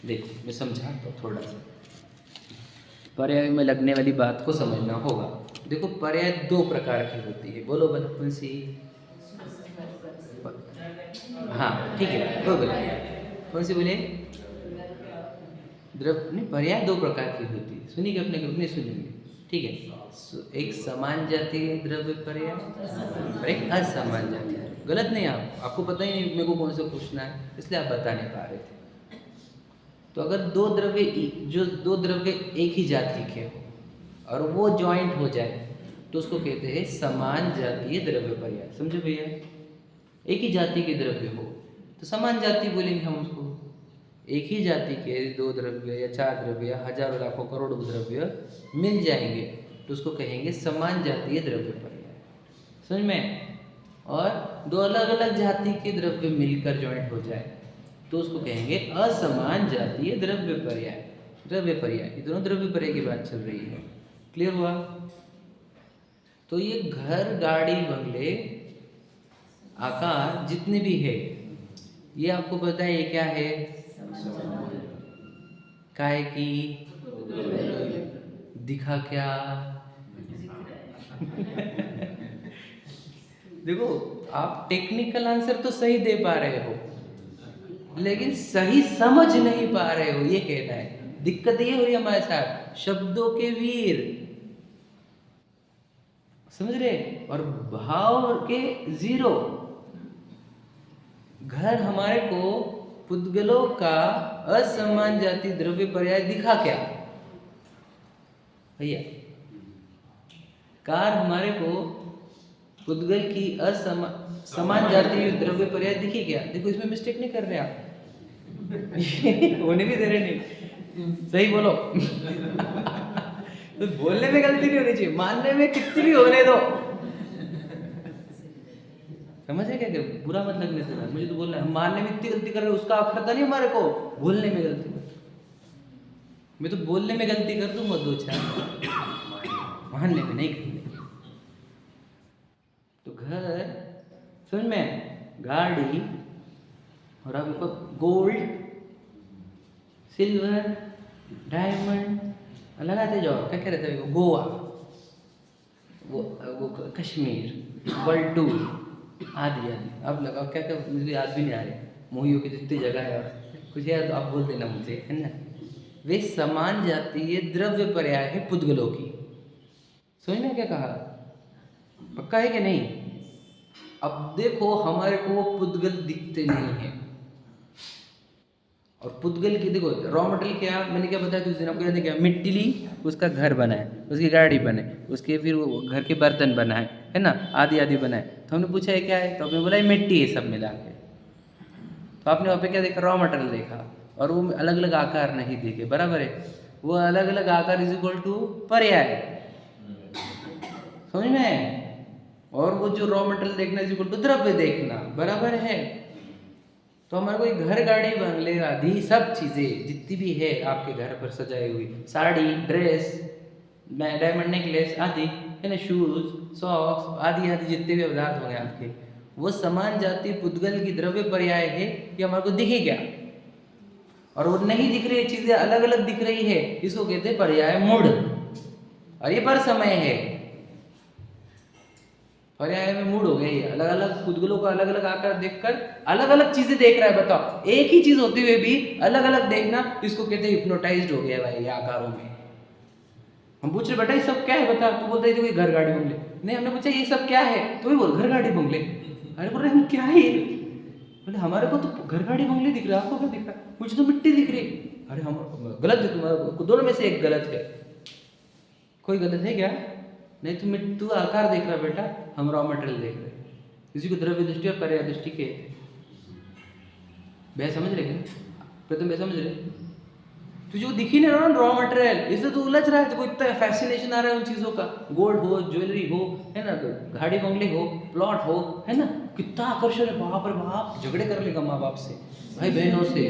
देखो मैं समझाता हूँ थोड़ा सा। पर्याय में लगने वाली बात को समझना होगा। देखो पर्याय 2 प्रकार की होती है, बोलो बना कौन सी? हाँ ठीक है, बोलो कौन सी बोले? नहीं, पर्याय 2 प्रकार की होती है, सुनिए अपने ग्रुप में सुनिए, ठीक है? एक समान जातीय द्रव्य पर्याय और एक असमान जातीय। गलत नहीं, आपको पता ही नहीं मेरे को कौन सा पूछना है, इसलिए आप बता नहीं पा रहे थे। तो अगर दो द्रव्य एक ही जाति के हो और वो जॉइंट हो जाए तो उसको कहते हैं समान जातीय द्रव्य पर्याय। समझो भैया, एक ही जाति के द्रव्य हो तो समान जाति बोलेंगे हम उसको। एक ही जाति के 2 द्रव्य या 4 द्रव्य या हजारों लाखों करोड़ों द्रव्य मिल जाएंगे तो उसको कहेंगे समान जातीय द्रव्य पर्याय। समझ में? और 2 अलग अलग जाति के द्रव्य मिलकर जॉइंट हो जाए तो उसको कहेंगे असमान जातीय द्रव्य पर्याय। ये दोनों द्रव्य पर्याय की बात चल रही है। क्लियर हुआ? तो ये घर, गाड़ी, बंगले, आकार जितने भी है, ये आपको पता है ये क्या है? काहे की? दिखा क्या? देखो आप टेक्निकल आंसर तो सही दे पा रहे हो लेकिन सही समझ नहीं पा रहे हो, ये कहना है। दिक्कत ये हो रही है हमारे साथ, शब्दों के वीर, समझ रहे? और भाव के 0। घर हमारे को पुद्गलों का असमान जाति द्रव्य पर्याय दिखा क्या भैया? कार हमारे को पुद्गल की समान जाति द्रव्य पर्याय दिखी क्या? देखो इसमें मिस्टेक नहीं कर रहे आप। होने भी दे रहे नहीं, सही बोलो। तो बोलने में गलती नहीं होनी चाहिए, मानने में कितनी भी होने दो। समझे क्या? बुरा मत लगने से, मुझे तो बोलना है। हम मानने में इतनी गलती कर रहे हैं, उसका अखरता नहीं हमारे को, बोलने में गलती। मैं तो बोलने में गलती कर दूंगा 2-4, मानने में नहीं करनी। तो घर, समझ में? गाड़ी, और आपको गोल्ड, सिल्वर, डायमंड लगाते जाओ। क्या रहता है? गोवा, वो कश्मीर, वर्ल्ड टूर, आदि आदि। अब लगाओ क्या क्या, मुझे याद भी नहीं आ रहे। मोहियों की जितनी जगह है और कुछ याद तो आप बोल देना मुझे, है ना? वे समान जातीय द्रव्य पर्याय है पुद्गलों की। समझना क्या कहा? पक्का है कि नहीं? अब देखो हमारे को पुद्गल दिखते नहीं है, और पुद्गल की देखो रॉ मटेरियल क्या, मैंने क्या बताया उस दिन आपको याद है क्या? मिट्टी ली, उसका घर बनाए, उसकी गाड़ी बने, उसके फिर वो घर के बर्तन बनाए, है ना? आदि आदि बनाए। तो हमने पूछा है क्या है, तो आपने बोला मिट्टी है सब मिला के। तो आपने वहाँ पे क्या देखा? रॉ मटेरियल देखा, और वो अलग अलग आकार नहीं देखे, बराबर है? वो अलग अलग आकार इज इक्वल टू पर्याय, समझ में? और वो जो रॉ मटेरियल देखना इज इक्वल टू द्रव्य देखना, बराबर है? तो हमारे को घर, गाड़ी, बंगले आदि सब चीज़ें जितनी भी है आपके घर पर सजाई हुई, साड़ी, ड्रेस, डायमंड नेकलेस आदि, है ना, शूज, सॉक्स आदि आदि जितने भी पदार्थ होंगे आपके, वो समान जाति पुद्गल की द्रव्य पर्याय है। ये हमारे को दिखे क्या? और वो नहीं दिख रही चीज़ें अलग अलग दिख रही है, इसको कहते हैं पर्याय मूढ़। और ये पर समय है, पर्याय में मूड हो गया। ये अलग अलग पुद्गलों का अलग अलग आकार देखकर अलग अलग चीजें देख रहा है। बताओ, एक ही चीज होते हुए भी अलग अलग देखना, इसको कहते हैं हिप्नोटाइज्ड हो गया भाई ये आकारों में। हम पूछ रहे बेटा ये सब क्या है बता, तू बोलता है देखो ये घर गाड़ी बंगले। नहीं, हमने पूछा ये सब क्या है, तो भी बोल घर गाड़ी बंगले। अरे बोल रहे हम क्या है, बोले हमारे को तो घर गाड़ी बंगले दिख रहा है, आपको क्या दिख रहा है, मुझे तो मिट्टी दिख रही। अरे हम गलत है, तुम्हारा दोनों में से एक गलत है। कोई गलत है क्या? नहीं, तू आकार देख रहा बेटा, हम रॉ मटेरियल देख रहे हैं। किसी को द्रव्य दृष्टि और पर्याय दृष्टि के भैया समझ रहे क्या? प्रथम भैया समझ रहे, तुझे वो दिख ही नहीं रहा ना रॉ मटेरियल, इसलिए तो उलझ रहा है। तो कोई इतना फैसिनेशन आ रहा है उन चीज़ों का, गोल्ड हो, ज्वेलरी हो, है ना, गाड़ी बंगले हो, प्लॉट हो, है ना, कितना आकर्षण है। बाप रे बाप, झगड़े कर लेगा माँ बाप से, भाई बहनों से।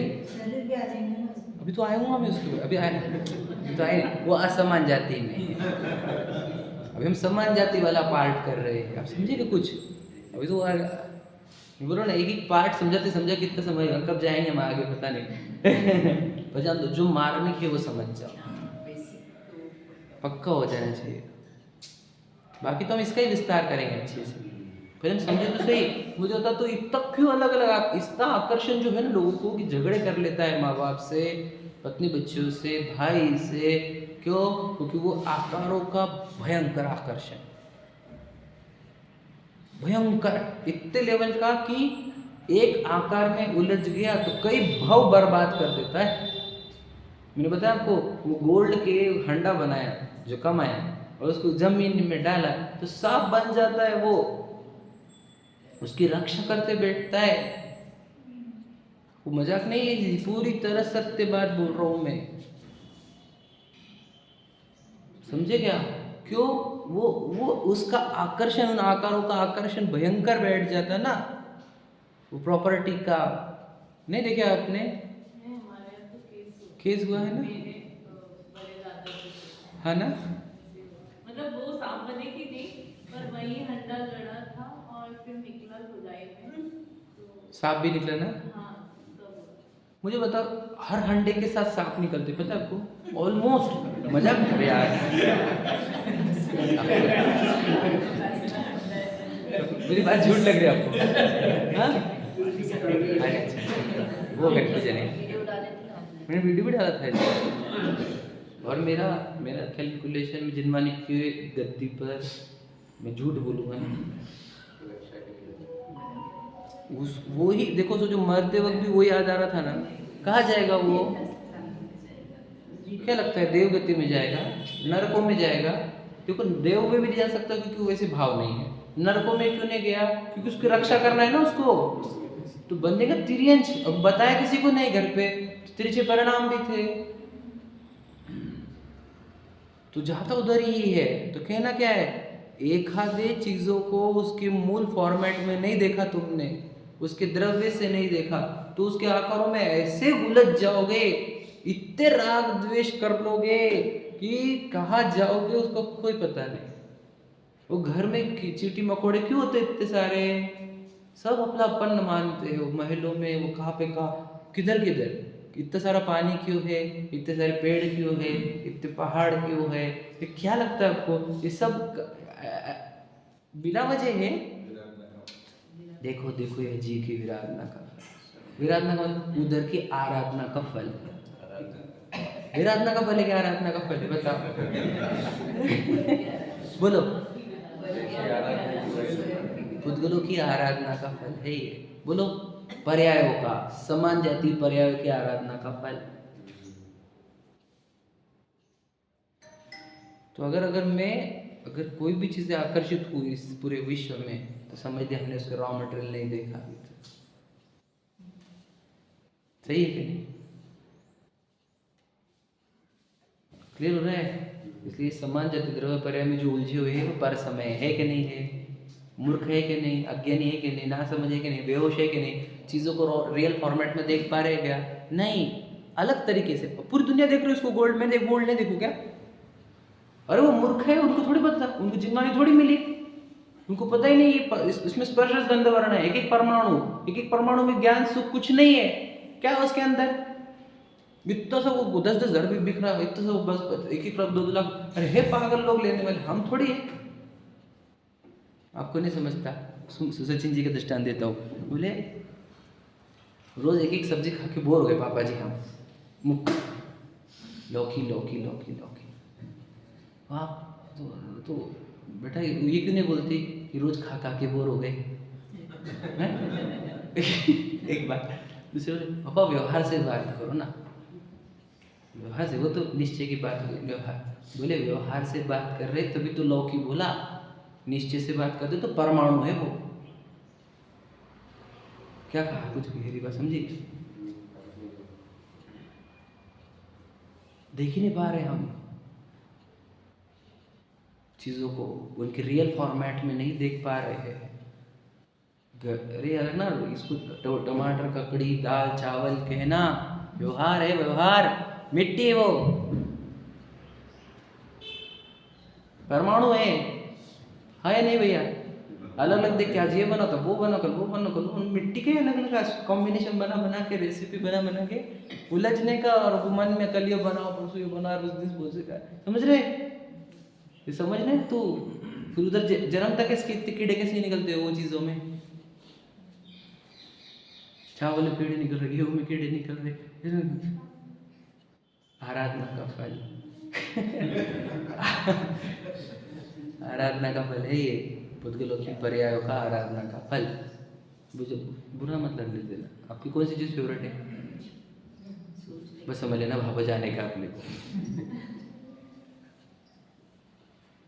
अभी तो आया हूँ मैं उसके, अभी आया तो आए वो असमान जाति में। अभी हम समान जाति वाला पार्ट कर रहे हैं, आप समझिए कुछ। अभी तो बोलो ना, एक एक पार्ट समझा कितना समय, कब जाएंगे हम आगे पता नहीं। पर जान दो, जो मारने के वो समझ जाओ, पक्का हो जाना चाहिए। बाकी तो हम इसका ही विस्तार करेंगे अच्छे से, फिर हम समझे तो सही। मुझे होता तो इतना क्यों अलग अलग इतना आकर्षण जो है ना लोगों को, कि झगड़े कर लेता है माँ बाप से, पत्नी बच्चों से, भाई से। क्यों? क्योंकि वो आकारों का भयंकर आकर्षण, भयंकर इतने लेवल का कि एक आकार में उलझ गया तो कई भाव बर्बाद कर देता है। मैंने बताया आपको, वो गोल्ड के हंडा बनाया जो कमाया और उसको जमीन में डाला तो सांप बन जाता है, वो उसकी रक्षा करते बैठता है। वो मजाक नहीं है, पूरी तरह सत्य बात बोल रहा हूं मैं, समझे क्या? क्यों? वो उसका आकर्षण, उन आकारों का आकर्षण भयंकर बैठ जाता ना। वो प्रॉपर्टी का नहीं देखे आपने, केस हुआ है ना, है ना, मतलब वो सामने की थी पर वही हंडा गड़ा था और फिर निकला खुदाई में, सांप भी निकला ना। हाँ। मुझे बताओ, हर हंडे के साथ सांप निकलते पता है आपको? ऑलमोस्ट। मजाक कर रहे यार, मेरी बात झूठ लग रही है आपको? हाँ, वो कन्फ्यूजन है। मैंने वीडियो भी डाला था इसका। और मेरा कैलकुलेशन में जिनवानी के गद्दी पर मैं झूठ बोलूँगा ना, उस वो ही देखो, तो जो मरते वक्त भी वो याद आ रहा था ना। कहाँ जाएगा वो? क्या लगता है देवगति में जाएगा, नरकों में जाएगा? देखो देव में भी नहीं जा सकता क्योंकि वैसे भाव नहीं है। नरकों में क्यों नहीं गया? क्योंकि उसकी रक्षा करना है ना उसको। तो बंदे का तिर्यंश, अब बताया किसी को नहीं घर पे, तिरछे परिणाम भी थे। तो जाता उधर ही है। तो कहना क्या है, एक आधे चीजों को उसके मूल फॉर्मेट में नहीं देखा तुमने, उसके द्रव्य से नहीं देखा, तो उसके आकारों में ऐसे उलझ जाओगे, इतने राग द्वेष कर लोगे कि कहाँ जाओगे उसको कोई पता नहीं। वो घर में चींटी मकोड़े क्यों होते इतने सारे? सब अपना अपन मानते हो महलों में, वो कहाँ पे कहाँ, किधर किधर, इतना सारा पानी क्यों है, इतने सारे पेड़ क्यों है, इतने पहाड़ क्यों है? ये क्या लगता है आपको? ये सब बिना वजह है। देखो देखो ये जी की विराधना का फल, विराधना का उधर की आराधना का फल। विराधना का फल है क्या आराधना का फल है? बताओ बोलो। पुद्गलों की आराधना का फल है ये। बोलो पर्यायों का, समान जाति पर्यायों की आराधना का फल। तो अगर कोई भी चीज़ से आकर्षित हुई इस पूरे विश्व में, तो समझ लिया हमने उसका रॉ मटेरियल नहीं देखा अभी तक। सही है कि नहीं? क्लियर हो रहा है? इसलिए समान जाति द्रव्य पर्याय में जो उलझे हुए हैं वो पर समय है कि नहीं है, मूर्ख है कि नहीं, अज्ञानी है कि नहीं, ना समझ है कि नहीं, बेहोश है कि नहीं, चीज़ों को रियल फॉर्मेट में देख पा रहे क्या? नहीं, अलग तरीके से पूरी दुनिया देख रहे हो इसको, गोल्ड में देख, गोल्ड नहीं देखो क्या? अरे वो मूर्ख है, उनको थोड़ी पता, उनको जिनवानी थोड़ी मिली, उनको पता ही नहीं इसमें स्पर्श गंध वर्ण है। एक एक परमाणु में ज्ञान सुख कुछ नहीं है। क्या है उसके अंदर? इतना सा वो 10-10 घर भी बिक रहा है, इतना सा बस एक 2-2 लाख। अरे हे पागल लोग लेने वाले, हम थोड़ी है। आपको नहीं समझता। सचिन जी का दृष्टांत देता हूँ। बोले रोज एक एक सब्जी खा के बोर हो गए पापा जी, हम लौकी लौकी लौकी लौकी। आप तो बेटा ये क्यों नहीं बोलती कि रोज खा खा के बोर हो गए हैं? एक बात दूसरे बोले पापा व्यवहार से बात करो ना, व्यवहार से, वो तो निश्चय की बात हो गई। व्यवहार बोले व्यवहार से बात कर रहे तभी तो लौकी बोला, निश्चय से बात करते तो परमाणु है वो। क्या कहा, कुछ गहरी बात समझी? देख ही नहीं पा रहे हम चीज़ों को, उनके रियल फॉर्मेट में नहीं देख पा रहे हैं। अरे यार ना, इसको टमाटर ककड़ी दाल चावल कहना व्यवहार है, व्यवहार मिट्टी है, वो परमाणु है नहीं भैया। अलग अलग देख के आज ये बना तो वो बना, कल वो बना, कल वो, मिट्टी के अलग अलग कॉम्बिनेशन बना बना के, रेसिपी बना बना के उलझने का, और मन में कल ये बनाओ परसों ये बना, उस दिन बोझे का, समझ रहे? ये समझ रहे तो फिर उधर जन्म तक इसके कीड़े कैसे निकलते हो वो चीज़ों में। चावल में कीड़े निकल रहे, गेहूं में कीड़े निकल रहे, आराधना का फल आराधना का फल है ये, पुद्गलों की पर्यायों का आराधना का फल। मुझे बुरा मत लगने देना। आपकी कौन सी चीज़ फेवरेट है? बस समझ लेना भापा जाने का अपने को।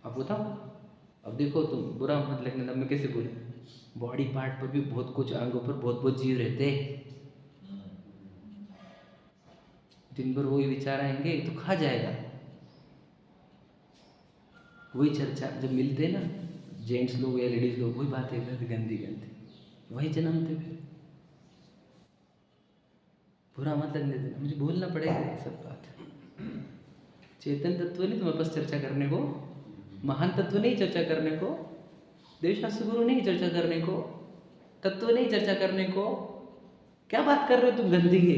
अब बताओ, अब देखो तुम बुरा मत लगने देना, मैं कैसे बोले, बॉडी पार्ट पर भी बहुत कुछ, अंगों पर बहुत बहुत जीव रहते हैं। दिन भर वही विचार आएंगे तो खा जाएगा। वही चर्चा जब मिलते ना जेंट्स लोग या लेडीज लोग, वही बातें करते गंदी गंदी, वही जन्मते फिर। बुरा मत लगने देना, मुझे बोलना पड़ेगा ये सब बात। चेतन तत्व नहीं तुम्हारे पास चर्चा करने को, महान तत्व नहीं चर्चा करने को, देवशास्त्र गुरु नहीं चर्चा करने को, तत्व नहीं चर्चा करने को। क्या बात कर रहे हो तुम गंदी की?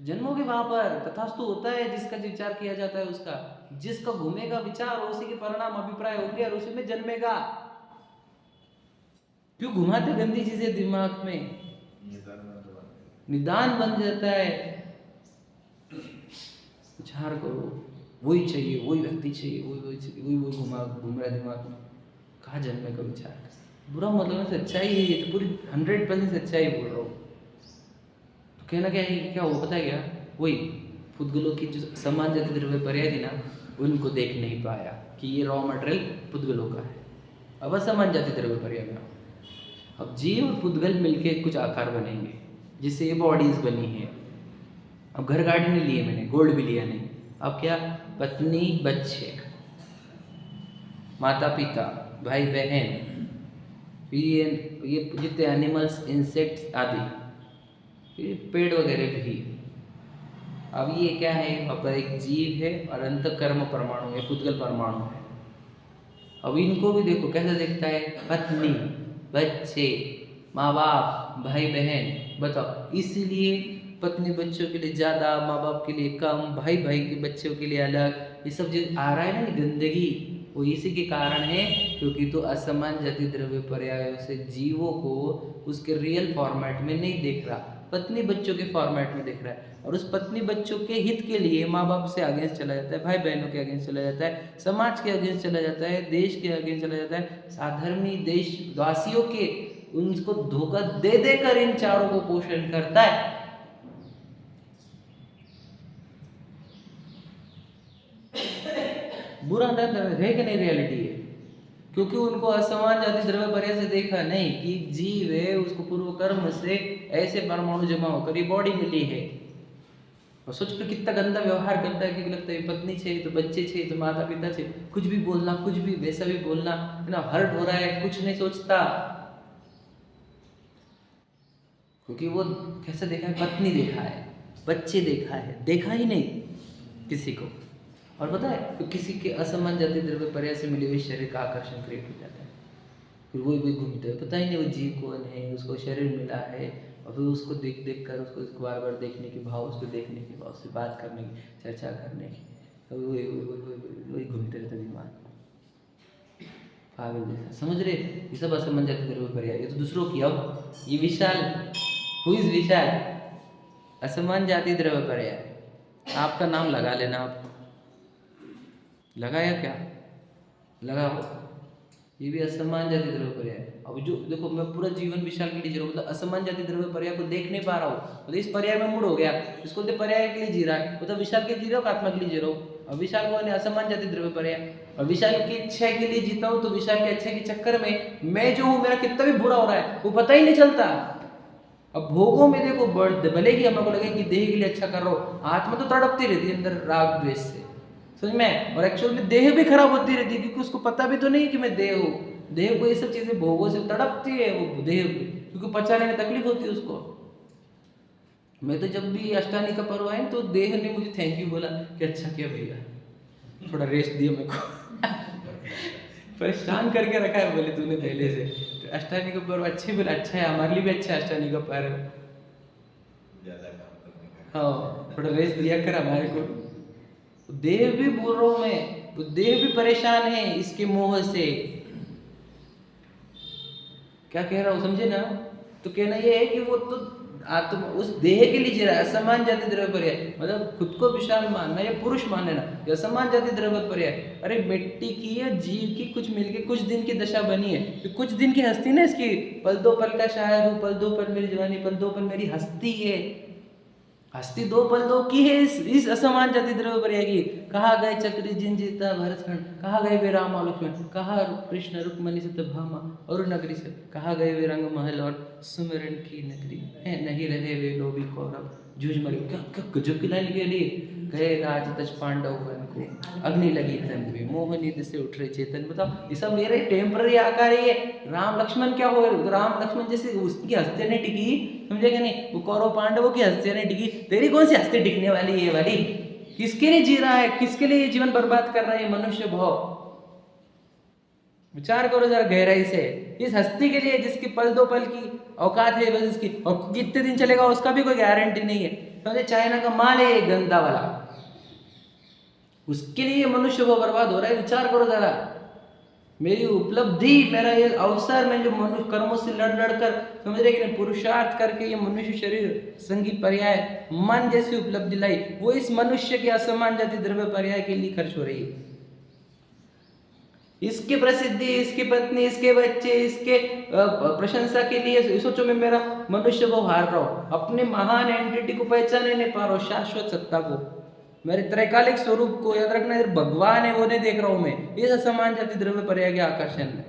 जन्मोगे वहां पर, तथास्तु होता है जिसका विचार किया जाता है उसका, जिसका घूमेगा विचार उसी के परिणाम अभिप्राय होंगे और उसी में जन्मेगा। क्यों घुमाते गंदी चीजें दिमाग में? निदान बन जाता है। विचार करो, वही चाहिए, वही व्यक्ति चाहिए, वही चाहिए, वही घूम रहा है दिमाग में। कहाँ जन्मे का विचार? बुरा मतलब सच्चाई है ये, तो पूरी 100% सच्चाई बोल रहा हूँ। तो कहना क्या है, क्या हो पता है क्या? वही पुद्गलों की जो समान जाति द्रव्य पर्याय थी ना, उनको देख नहीं पाया कि ये रॉ मटेरियल पुद्गलों का है। अब असमान जाति द्रव्य पर्याय में अब जीव और पुद्गल मिलके कुछ आकार बनेंगे, जिससे ये बॉडीज बनी है। अब घर गाड़ी नहीं लिए मैंने, गोल्ड भी लिया नहीं। अब क्या, पत्नी बच्चे, माता पिता भाई बहन, ये जितने एनिमल्स इंसेक्ट्स आदि, फिर पेड़ वगैरह भी। अब ये क्या है, वहाँ पर एक जीव है और अंतःकर्म परमाणु है, पुद्गल परमाणु है। अब इनको भी देखो कैसे देखता है, पत्नी बच्चे माँ बाप भाई बहन। बताओ, इसलिए पत्नी बच्चों के लिए ज़्यादा, माँ बाप के लिए कम, भाई भाई के बच्चों के लिए अलग, ये सब जो आ रहा है ना गंदगी, वो इसी के कारण है, क्योंकि तो असमान जाति द्रव्य पर्यायों से जीवों को उसके रियल फॉर्मेट में नहीं देख रहा, पत्नी बच्चों के फॉर्मेट में देख रहा है। और उस पत्नी बच्चों के हित के लिए माँ बाप से अगेंस्ट चला जाता है, भाई बहनों के अगेंस्ट चला जाता है, समाज के अगेंस्ट चला जाता है, देश के अगेंस्ट चला जाता है, साधर्मी देशवासियों के, उनको धोखा दे देकर इन चारों को पोषण करता है। बुरा है कि नहीं? रियलिटी है, क्योंकि उनको असमान जाति द्रव्य पर्याय से देखा नहीं कि जीव है, उसको पूर्व कर्म से ऐसे परमाणु जमा होकर ये बॉडी मिली है। और सोच कर कितना गंदा व्यवहार करता है, कि लगता है पत्नी चाहिए तो बच्चे चाहिए तो माता पिता चाहिए, कुछ भी बोलना, कुछ भी वैसा भी बोलना है ना, हर्ट हो रहा है, कुछ नहीं सोचता, क्योंकि वो कैसे देखा है, पत्नी देखा है, बच्चे देखा है, देखा ही नहीं किसी को। और पता है, तो किसी के असमान जाति द्रव्य पर्याय से मिले हुए शरीर का आकर्षण क्रिएट हो जाता है, फिर वही घूमते हैं, पता ही नहीं वो जीव कौन है, उसको शरीर मिला है, और फिर उसको देख देख कर उसको बार बार देखने के भाव, उसको देखने के भाव, उससे बात करने की, चर्चा करने की, वही घूमते रहते दिमाग, पागल जैसा। समझ रहे? ये सब असमान जाति द्रव्य पर्याय, ये तो दूसरों की। अब ये विशाल, हु इज विशाल? असमान जाति द्रव्य पर्याय, आपका नाम लगा लेना। आप लगाया क्या? लगाओ। ये भी असमान जाति द्रव्य पर्याय। अब जो देखो, मैं पूरा जीवन विशाल के लिए जी रहा हूँ, मतलब असमान जाति द्रव्य पर्याय को देख नहीं पा रहा हूँ, मतलब इस पर्याय में मूड हो गया, इसको तो पर्याय के लिए जी रहा है, मतलब विशाल के जी रहा हूँ, आत्मा के लिए जी रहा हूँ। अब विशाल कौन है? असमान जाति द्रव्य पर्याय। और विशाल की इच्छा के लिए जीता हूँ, तो विशाल की इच्छा के चक्कर में मैं जो हूँ, मेरा कितना भी बुरा हो रहा है वो पता ही नहीं चलता। अब भोगों में देखो, भले ही हमको लगे कि देह के लिए अच्छा कर रहा हो, आत्मा तो तड़पती रहती है अंदर राग द्वेष से, समझ में। और एक्चुअल में देह भी खराब होती रहती है, क्योंकि उसको पता भी तो नहीं कि मैं देह हूँ। देह को ये सब चीजें भोगों से तड़पती है वो देह, क्योंकि पचाने में तकलीफ होती है उसको। मैं तो जब भी अष्टानी का पर्व आए तो देह ने मुझे थैंक यू बोला कि अच्छा किया भैया, थोड़ा रेस्ट दिया मेरे को परेशान करके रखा है बोले तूने पहले से। तो अष्टानी का पर्व अच्छे बोला, अच्छा है, हमारे लिए भी अच्छा है अष्टानी का पर्व। हाँ, थोड़ा रेस्ट दिया कर हमारे को। देह भी बोल रहा हूँ मैं, तो देह भी परेशान है इसके मोह से। क्या कह रहा हूँ समझे ना? तो कहना ये है कि वो तो आत्मा उस देह के लिए जी रहा है। असमान जाति द्रव्य पर्याय, मतलब खुद को विशाल मानना या पुरुष मानना, या असमान जाति द्रव्य पर्याय। अरे मिट्टी की या जीव की कुछ मिलके कुछ दिन की दशा बनी है, तो कुछ दिन की हस्ती ना इसकी। पल दो पल का शायर हूँ, पल दो पल मेरी जवानी, पल दो पल मेरी हस्ती है। हस्ती दो पल दो की है इस असमान जाति द्रव्य पर्याय की। कहा गए चक्री जिन जीता भरतखंड, कहा गए वे राम और लक्ष्मण, कहा कृष्ण रुक्मणी सत्यभामा और नगरी से, कहा गए वे रंग महल और सुमिरन की नगरी है, नहीं रहे वे लोभी कौरव जूझ मरी। क्या क्या गजब की लाइन के लिए गए राज तज पांडव वन को, अग्नि लगी तन में, मोह निधि से उठ रहे चेतन। बताओ, ये सब मेरे टेम्पररी आकार है। राम लक्ष्मण क्या हो, राम लक्ष्मण जैसे उसकी हस्तियां नहीं टिकी, समझेगा नहीं, वो कौरव पांडवों की हस्तियां नहीं टिकी, तेरी कौन सी हस्ती टिकने वाली है ये वाली? किसके लिए जी रहा है, किसके लिए ये जीवन बर्बाद कर रहा है ये मनुष्य भाव? विचार करो जरा गहराई से। इस हस्ती के लिए जिसकी पल दो पल की औकात है बस इसकी, और कितने दिन चलेगा उसका भी कोई गारंटी नहीं है। समझे, चाइना का माल है ये गंदा वाला, उसके लिए मनुष्य को बर्बाद हो रहा है। विचार करो जरा, मेरी उपलब्धि, मेरा ये अवसर, मैं जो मनुष्य कर्मों से लड़ लड़ कर, समझ रहे कि नहीं, पुरुषार्थ करके ये मनुष्य शरीर संगी पर्याय मन जैसी उपलब्धि लाई, वो इस मनुष्य के असमान जाति द्रव्य पर्याय के लिए खर्च हो रही है। इसकी प्रसिद्धि, इसकी पत्नी, इसके बच्चे, इसके प्रशंसा के लिए सोचो मैं मेरा मनुष्य को हार रहा हूँ, अपने महान एंटिटी को पहचाने नहीं पा रहा हूँ, शाश्वत सत्ता को, मेरे त्रैकालिक स्वरूप को। याद रखना, भगवान है वो नहीं देख रहा हूं मैं, इस असमान जाति द्रव्य पर्याय के आकर्षण में।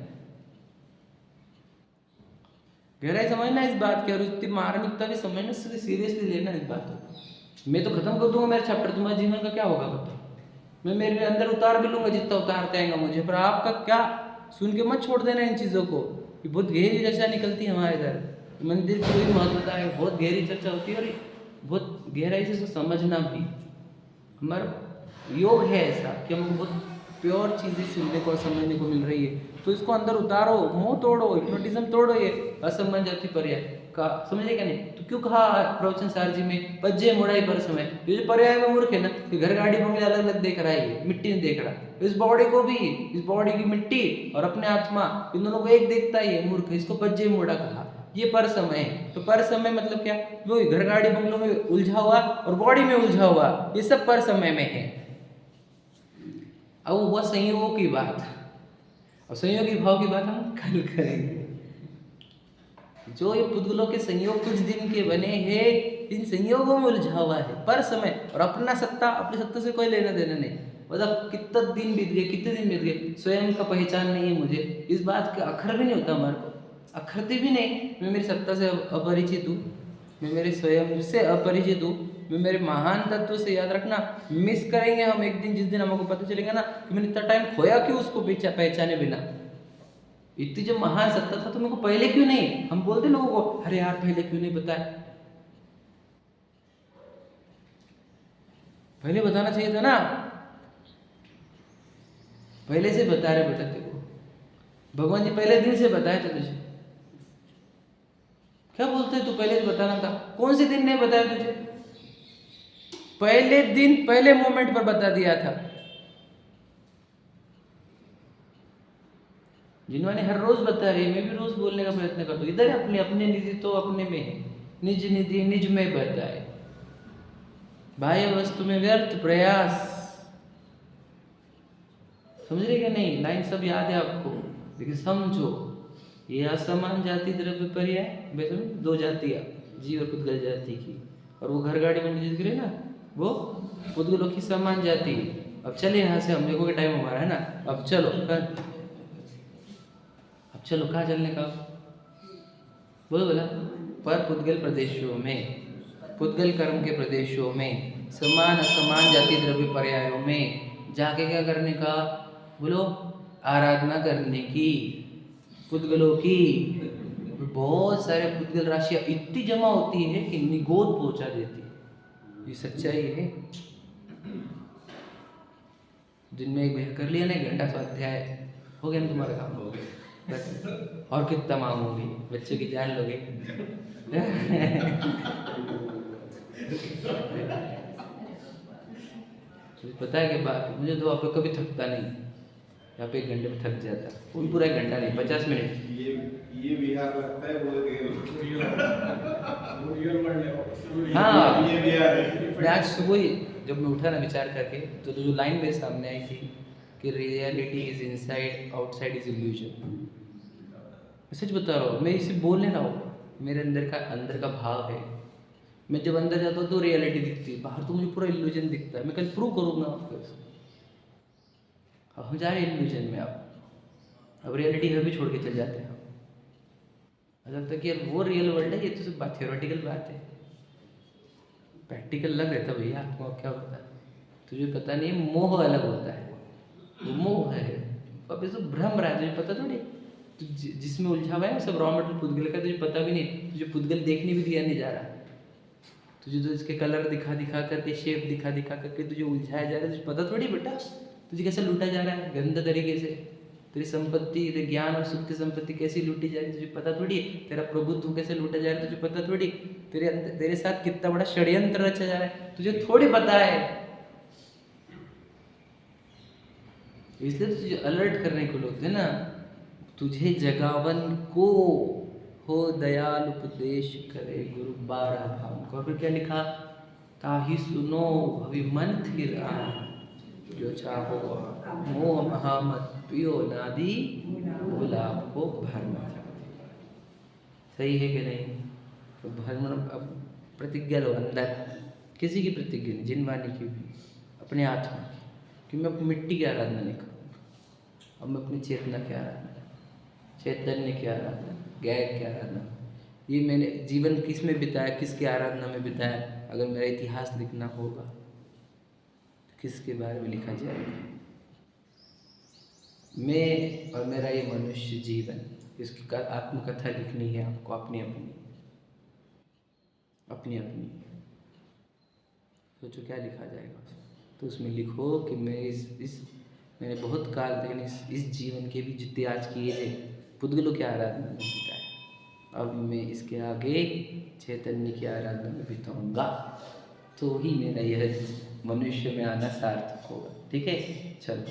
गहराई समझना इस बात की, और उसकी मार्मिकता भी समझना, सीरियसली लेना इस बात को। मैं तो खत्म कर दूंगा मेरा चैप्टर, तुम्हारे जीवन का क्या होगा बताओ? मैं मेरे अंदर उतार भी लूंगा जितना उतारते आएगा मुझे, पर आपका क्या? सुन के मत छोड़ देना इन चीज़ों को, कि बहुत गहरी चर्चा निकलती है हमारे इधर। मंदिर की कोई महत्वता है, बहुत गहरी चर्चा होती है, और बहुत गहराई से समझना भी। हमारा योग है ऐसा कि हम बहुत प्योर चीज़ें सुनने को और समझने को मिल रही है, तो इसको अंदर उतारो, मोह तोड़ो, हिप्नोटिज्म तोड़ो, ये असमान जाति पर्याय का, समझे क्या नहीं? तो क्यों कहा प्रवचन सार जी में पज्जे मोड़ाई पर समय, ये जो पर्याय में मूर्ख है ना, कि घर गाड़ी बंगले अलग अलग देख रहा है, मिट्टी नहीं देख रहा, इस बॉडी को भी, इस बॉडी की मिट्टी और अपने आत्मा, इन दोनों को एक देखता ही है मूर्ख, इसको पज्जे मोड़ा कहा। ये पर समय है, तो पर समय मतलब क्या? वो घर गाड़ी बंगलों में उलझा हुआ और बॉडी में उलझा हुआ, ये सब पर समय में है। अब हुआ संयोगों की बात, और संयोगी भाव की बात हम कल करेंगे। जो ये पुद्गलों के संयोग कुछ दिन के बने हैं, इन संयोगों में उलझा हुआ है पर समय, और अपनी सत्ता से कोई लेना देना नहीं। मतलब कितना दिन बीत गए, कितने दिन बीत गए, स्वयं का पहचान नहीं है मुझे, इस बात का अखर भी नहीं होता हमारे को, अखरते भी नहीं, मैं मेरी सत्ता से अपरिचित हूँ, मैं मेरे स्वयं से अपरिचित हूँ, मैं मेरे महान तत्व से। याद रखना, मिस करेंगे हम एक दिन, जिस दिन हमको पता चलेगा ना कि मैंने इतना टाइम खोया क्यों उसको पहचाने बिना। इतनी जब महान सत्ता था तो मेरे को पहले क्यों नहीं? हम बोलते लोगों को, अरे यार पहले क्यों नहीं बताया, पहले बताना चाहिए था ना, पहले से बता रहे बताते को, भगवान जी पहले दिन से बताया था तुझे, क्या बोलते है तू पहले से बताना था? कौन से दिन नहीं बताया तुझे? पहले दिन, पहले मोमेंट पर बता दिया था। जिन्होंने हर रोज बता रही है, मैं भी रोज बोलने का प्रयत्न करता हूँ। इधर अपने निधि तो अपने में है, निज निधि निज में बताए, बाह्य वस्तु में व्यर्थ प्रयास। समझ रहे क्या नहीं? लाइन सब याद है आपको, लेकिन समझो ये असमान जाति द्रव्य पर्याय, वैसे दो जातियाँ, जीव और पुद्गल जाति की, और वो घर गाड़ी में दिख रही ना, वो पुद्गलों की समान जाति। अब चले यहाँ से, हम देखोगे टाइम हमारा है ना, अब चलो अब चलो कहाँ चलने का? बोलो बोला, पर पुद्गल प्रदेशों में, पुद्गल कर्म के प्रदेशों में, समान असमान जाति द्रव्य पर्यायों में जाके क्या करने का? बोलो, आराधना करने की पुद्गलों की। बहुत सारे पुद्गल राशियाँ इतनी जमा होती है कि निगोद पहुंचा देती है। ये सच्चाई है। दिन में एक बार कर लिया ना, 1 घंटा स्वाध्याय, हो गया ना तुम्हारा काम? हो गया बस। और कितना मांगोगे? बच्चों की जान लोगे? तो पता है कि बात, मुझे तो आप कभी थकता नहीं, यहाँ पे 1 घंटे में थक जाता, वो भी पूरा 1 घंटा नहीं, 50 मिनट। ये बिहार लगता है वो हाँ, ये बिहार है। मैं आज सुबह ही जब मैं उठा ना विचार करके, तो जो लाइन मेरे सामने आई थी कि reality is inside, outside is illusion. मैं सच बता रहा हूँ, मैं इसे बोल नहीं रहा हूँ, मेरे अंदर का भाव है। मैं जब अंदर जाता हूँ तो रियलिटी दिखती है, बाहर तो मुझे पूरा इल्यूजन दिखता है। मैं कल प्रूव करूँगा आपको। अब हम जा रहे हैं इल्यूजन में, अब रियलिटी है भी छोड़ के चल जाते हैं। लगता है कि यार वो रियल वर्ल्ड है, ये तो सिर्फ बात थियोरेटिकल बात है, प्रैक्टिकल अलग रहता है भैया। आपको क्या होता है तुझे पता नहीं, मोह अलग होता है, वो मोह है। अब ये सब भ्रम रहा है, तुझे पता थोड़ी। तू जिसमें उलझा हुआ है सब रॉ मटेरियल पुद्गल का, तुझे पता भी नहीं, तुझे पुद्गल देखने भी दिया नहीं जा रहा। तुझे तो इसके कलर दिखा दिखा करके, शेप दिखा दिखा करके तुझे उलझाया जा रहा है, तुझे पता थोड़ी बेटा तुझे कैसे लूटा जा रहा है गंदा तरीके से। तेरी संपत्ति, तेरे ज्ञान और सुख की संपत्ति कैसी लूटी जा रही है तुझे पता थोड़ी है। तेरा प्रभुत्व कैसे लूटा जा रहा है तुझे पता थोड़ी। तेरे साथ कितना बड़ा षड्यंत्र रचा जा रहा है तुझे थोड़ी पता है। इसलिए तुझे अलर्ट करने को लोग थे ना, तुझे जगावन को हो दयाल उपदेश करे गुरु 12 भाव। और फिर क्या लिखा? ताहि सुनो भवि मन थिर आए, जो चाहो मोह महामत पियो नादी, गुलाब को भर मत। सही है कि नहीं? तो भर मतलब अब प्रतिज्ञा लो अंदर, किसी की प्रतिज्ञा नहीं, जिनवानी की भी, अपने आत्मा की, कि मैं अपनी मिट्टी की आराधना नहीं करूँगा। अब मैं अपनी चेतना की आराधना, चैतन्य की आराधना, गैर की आराधना। ये मैंने जीवन किस में बिताया, किसकी आराधना में बिताया? अगर मेरा इतिहास लिखना होगा तो किसके बारे में लिखा जाएगा? मैं और मेरा ये मनुष्य जीवन, इसकी आत्मकथा लिखनी है आपको, अपनी अपनी अपनी अपनी। सोचो क्या लिखा जाएगा? तो उसमें लिखो कि मैं मैंने बहुत काल तक इस जीवन के भी जितने आज किए थे पुद्गलों की आराधना में बिताए, अब मैं इसके आगे चैतन्य की आराधना में बिताऊंगा, तो ही मेरा यह मनुष्य में आना सार्थक होगा। ठीक है, चलो।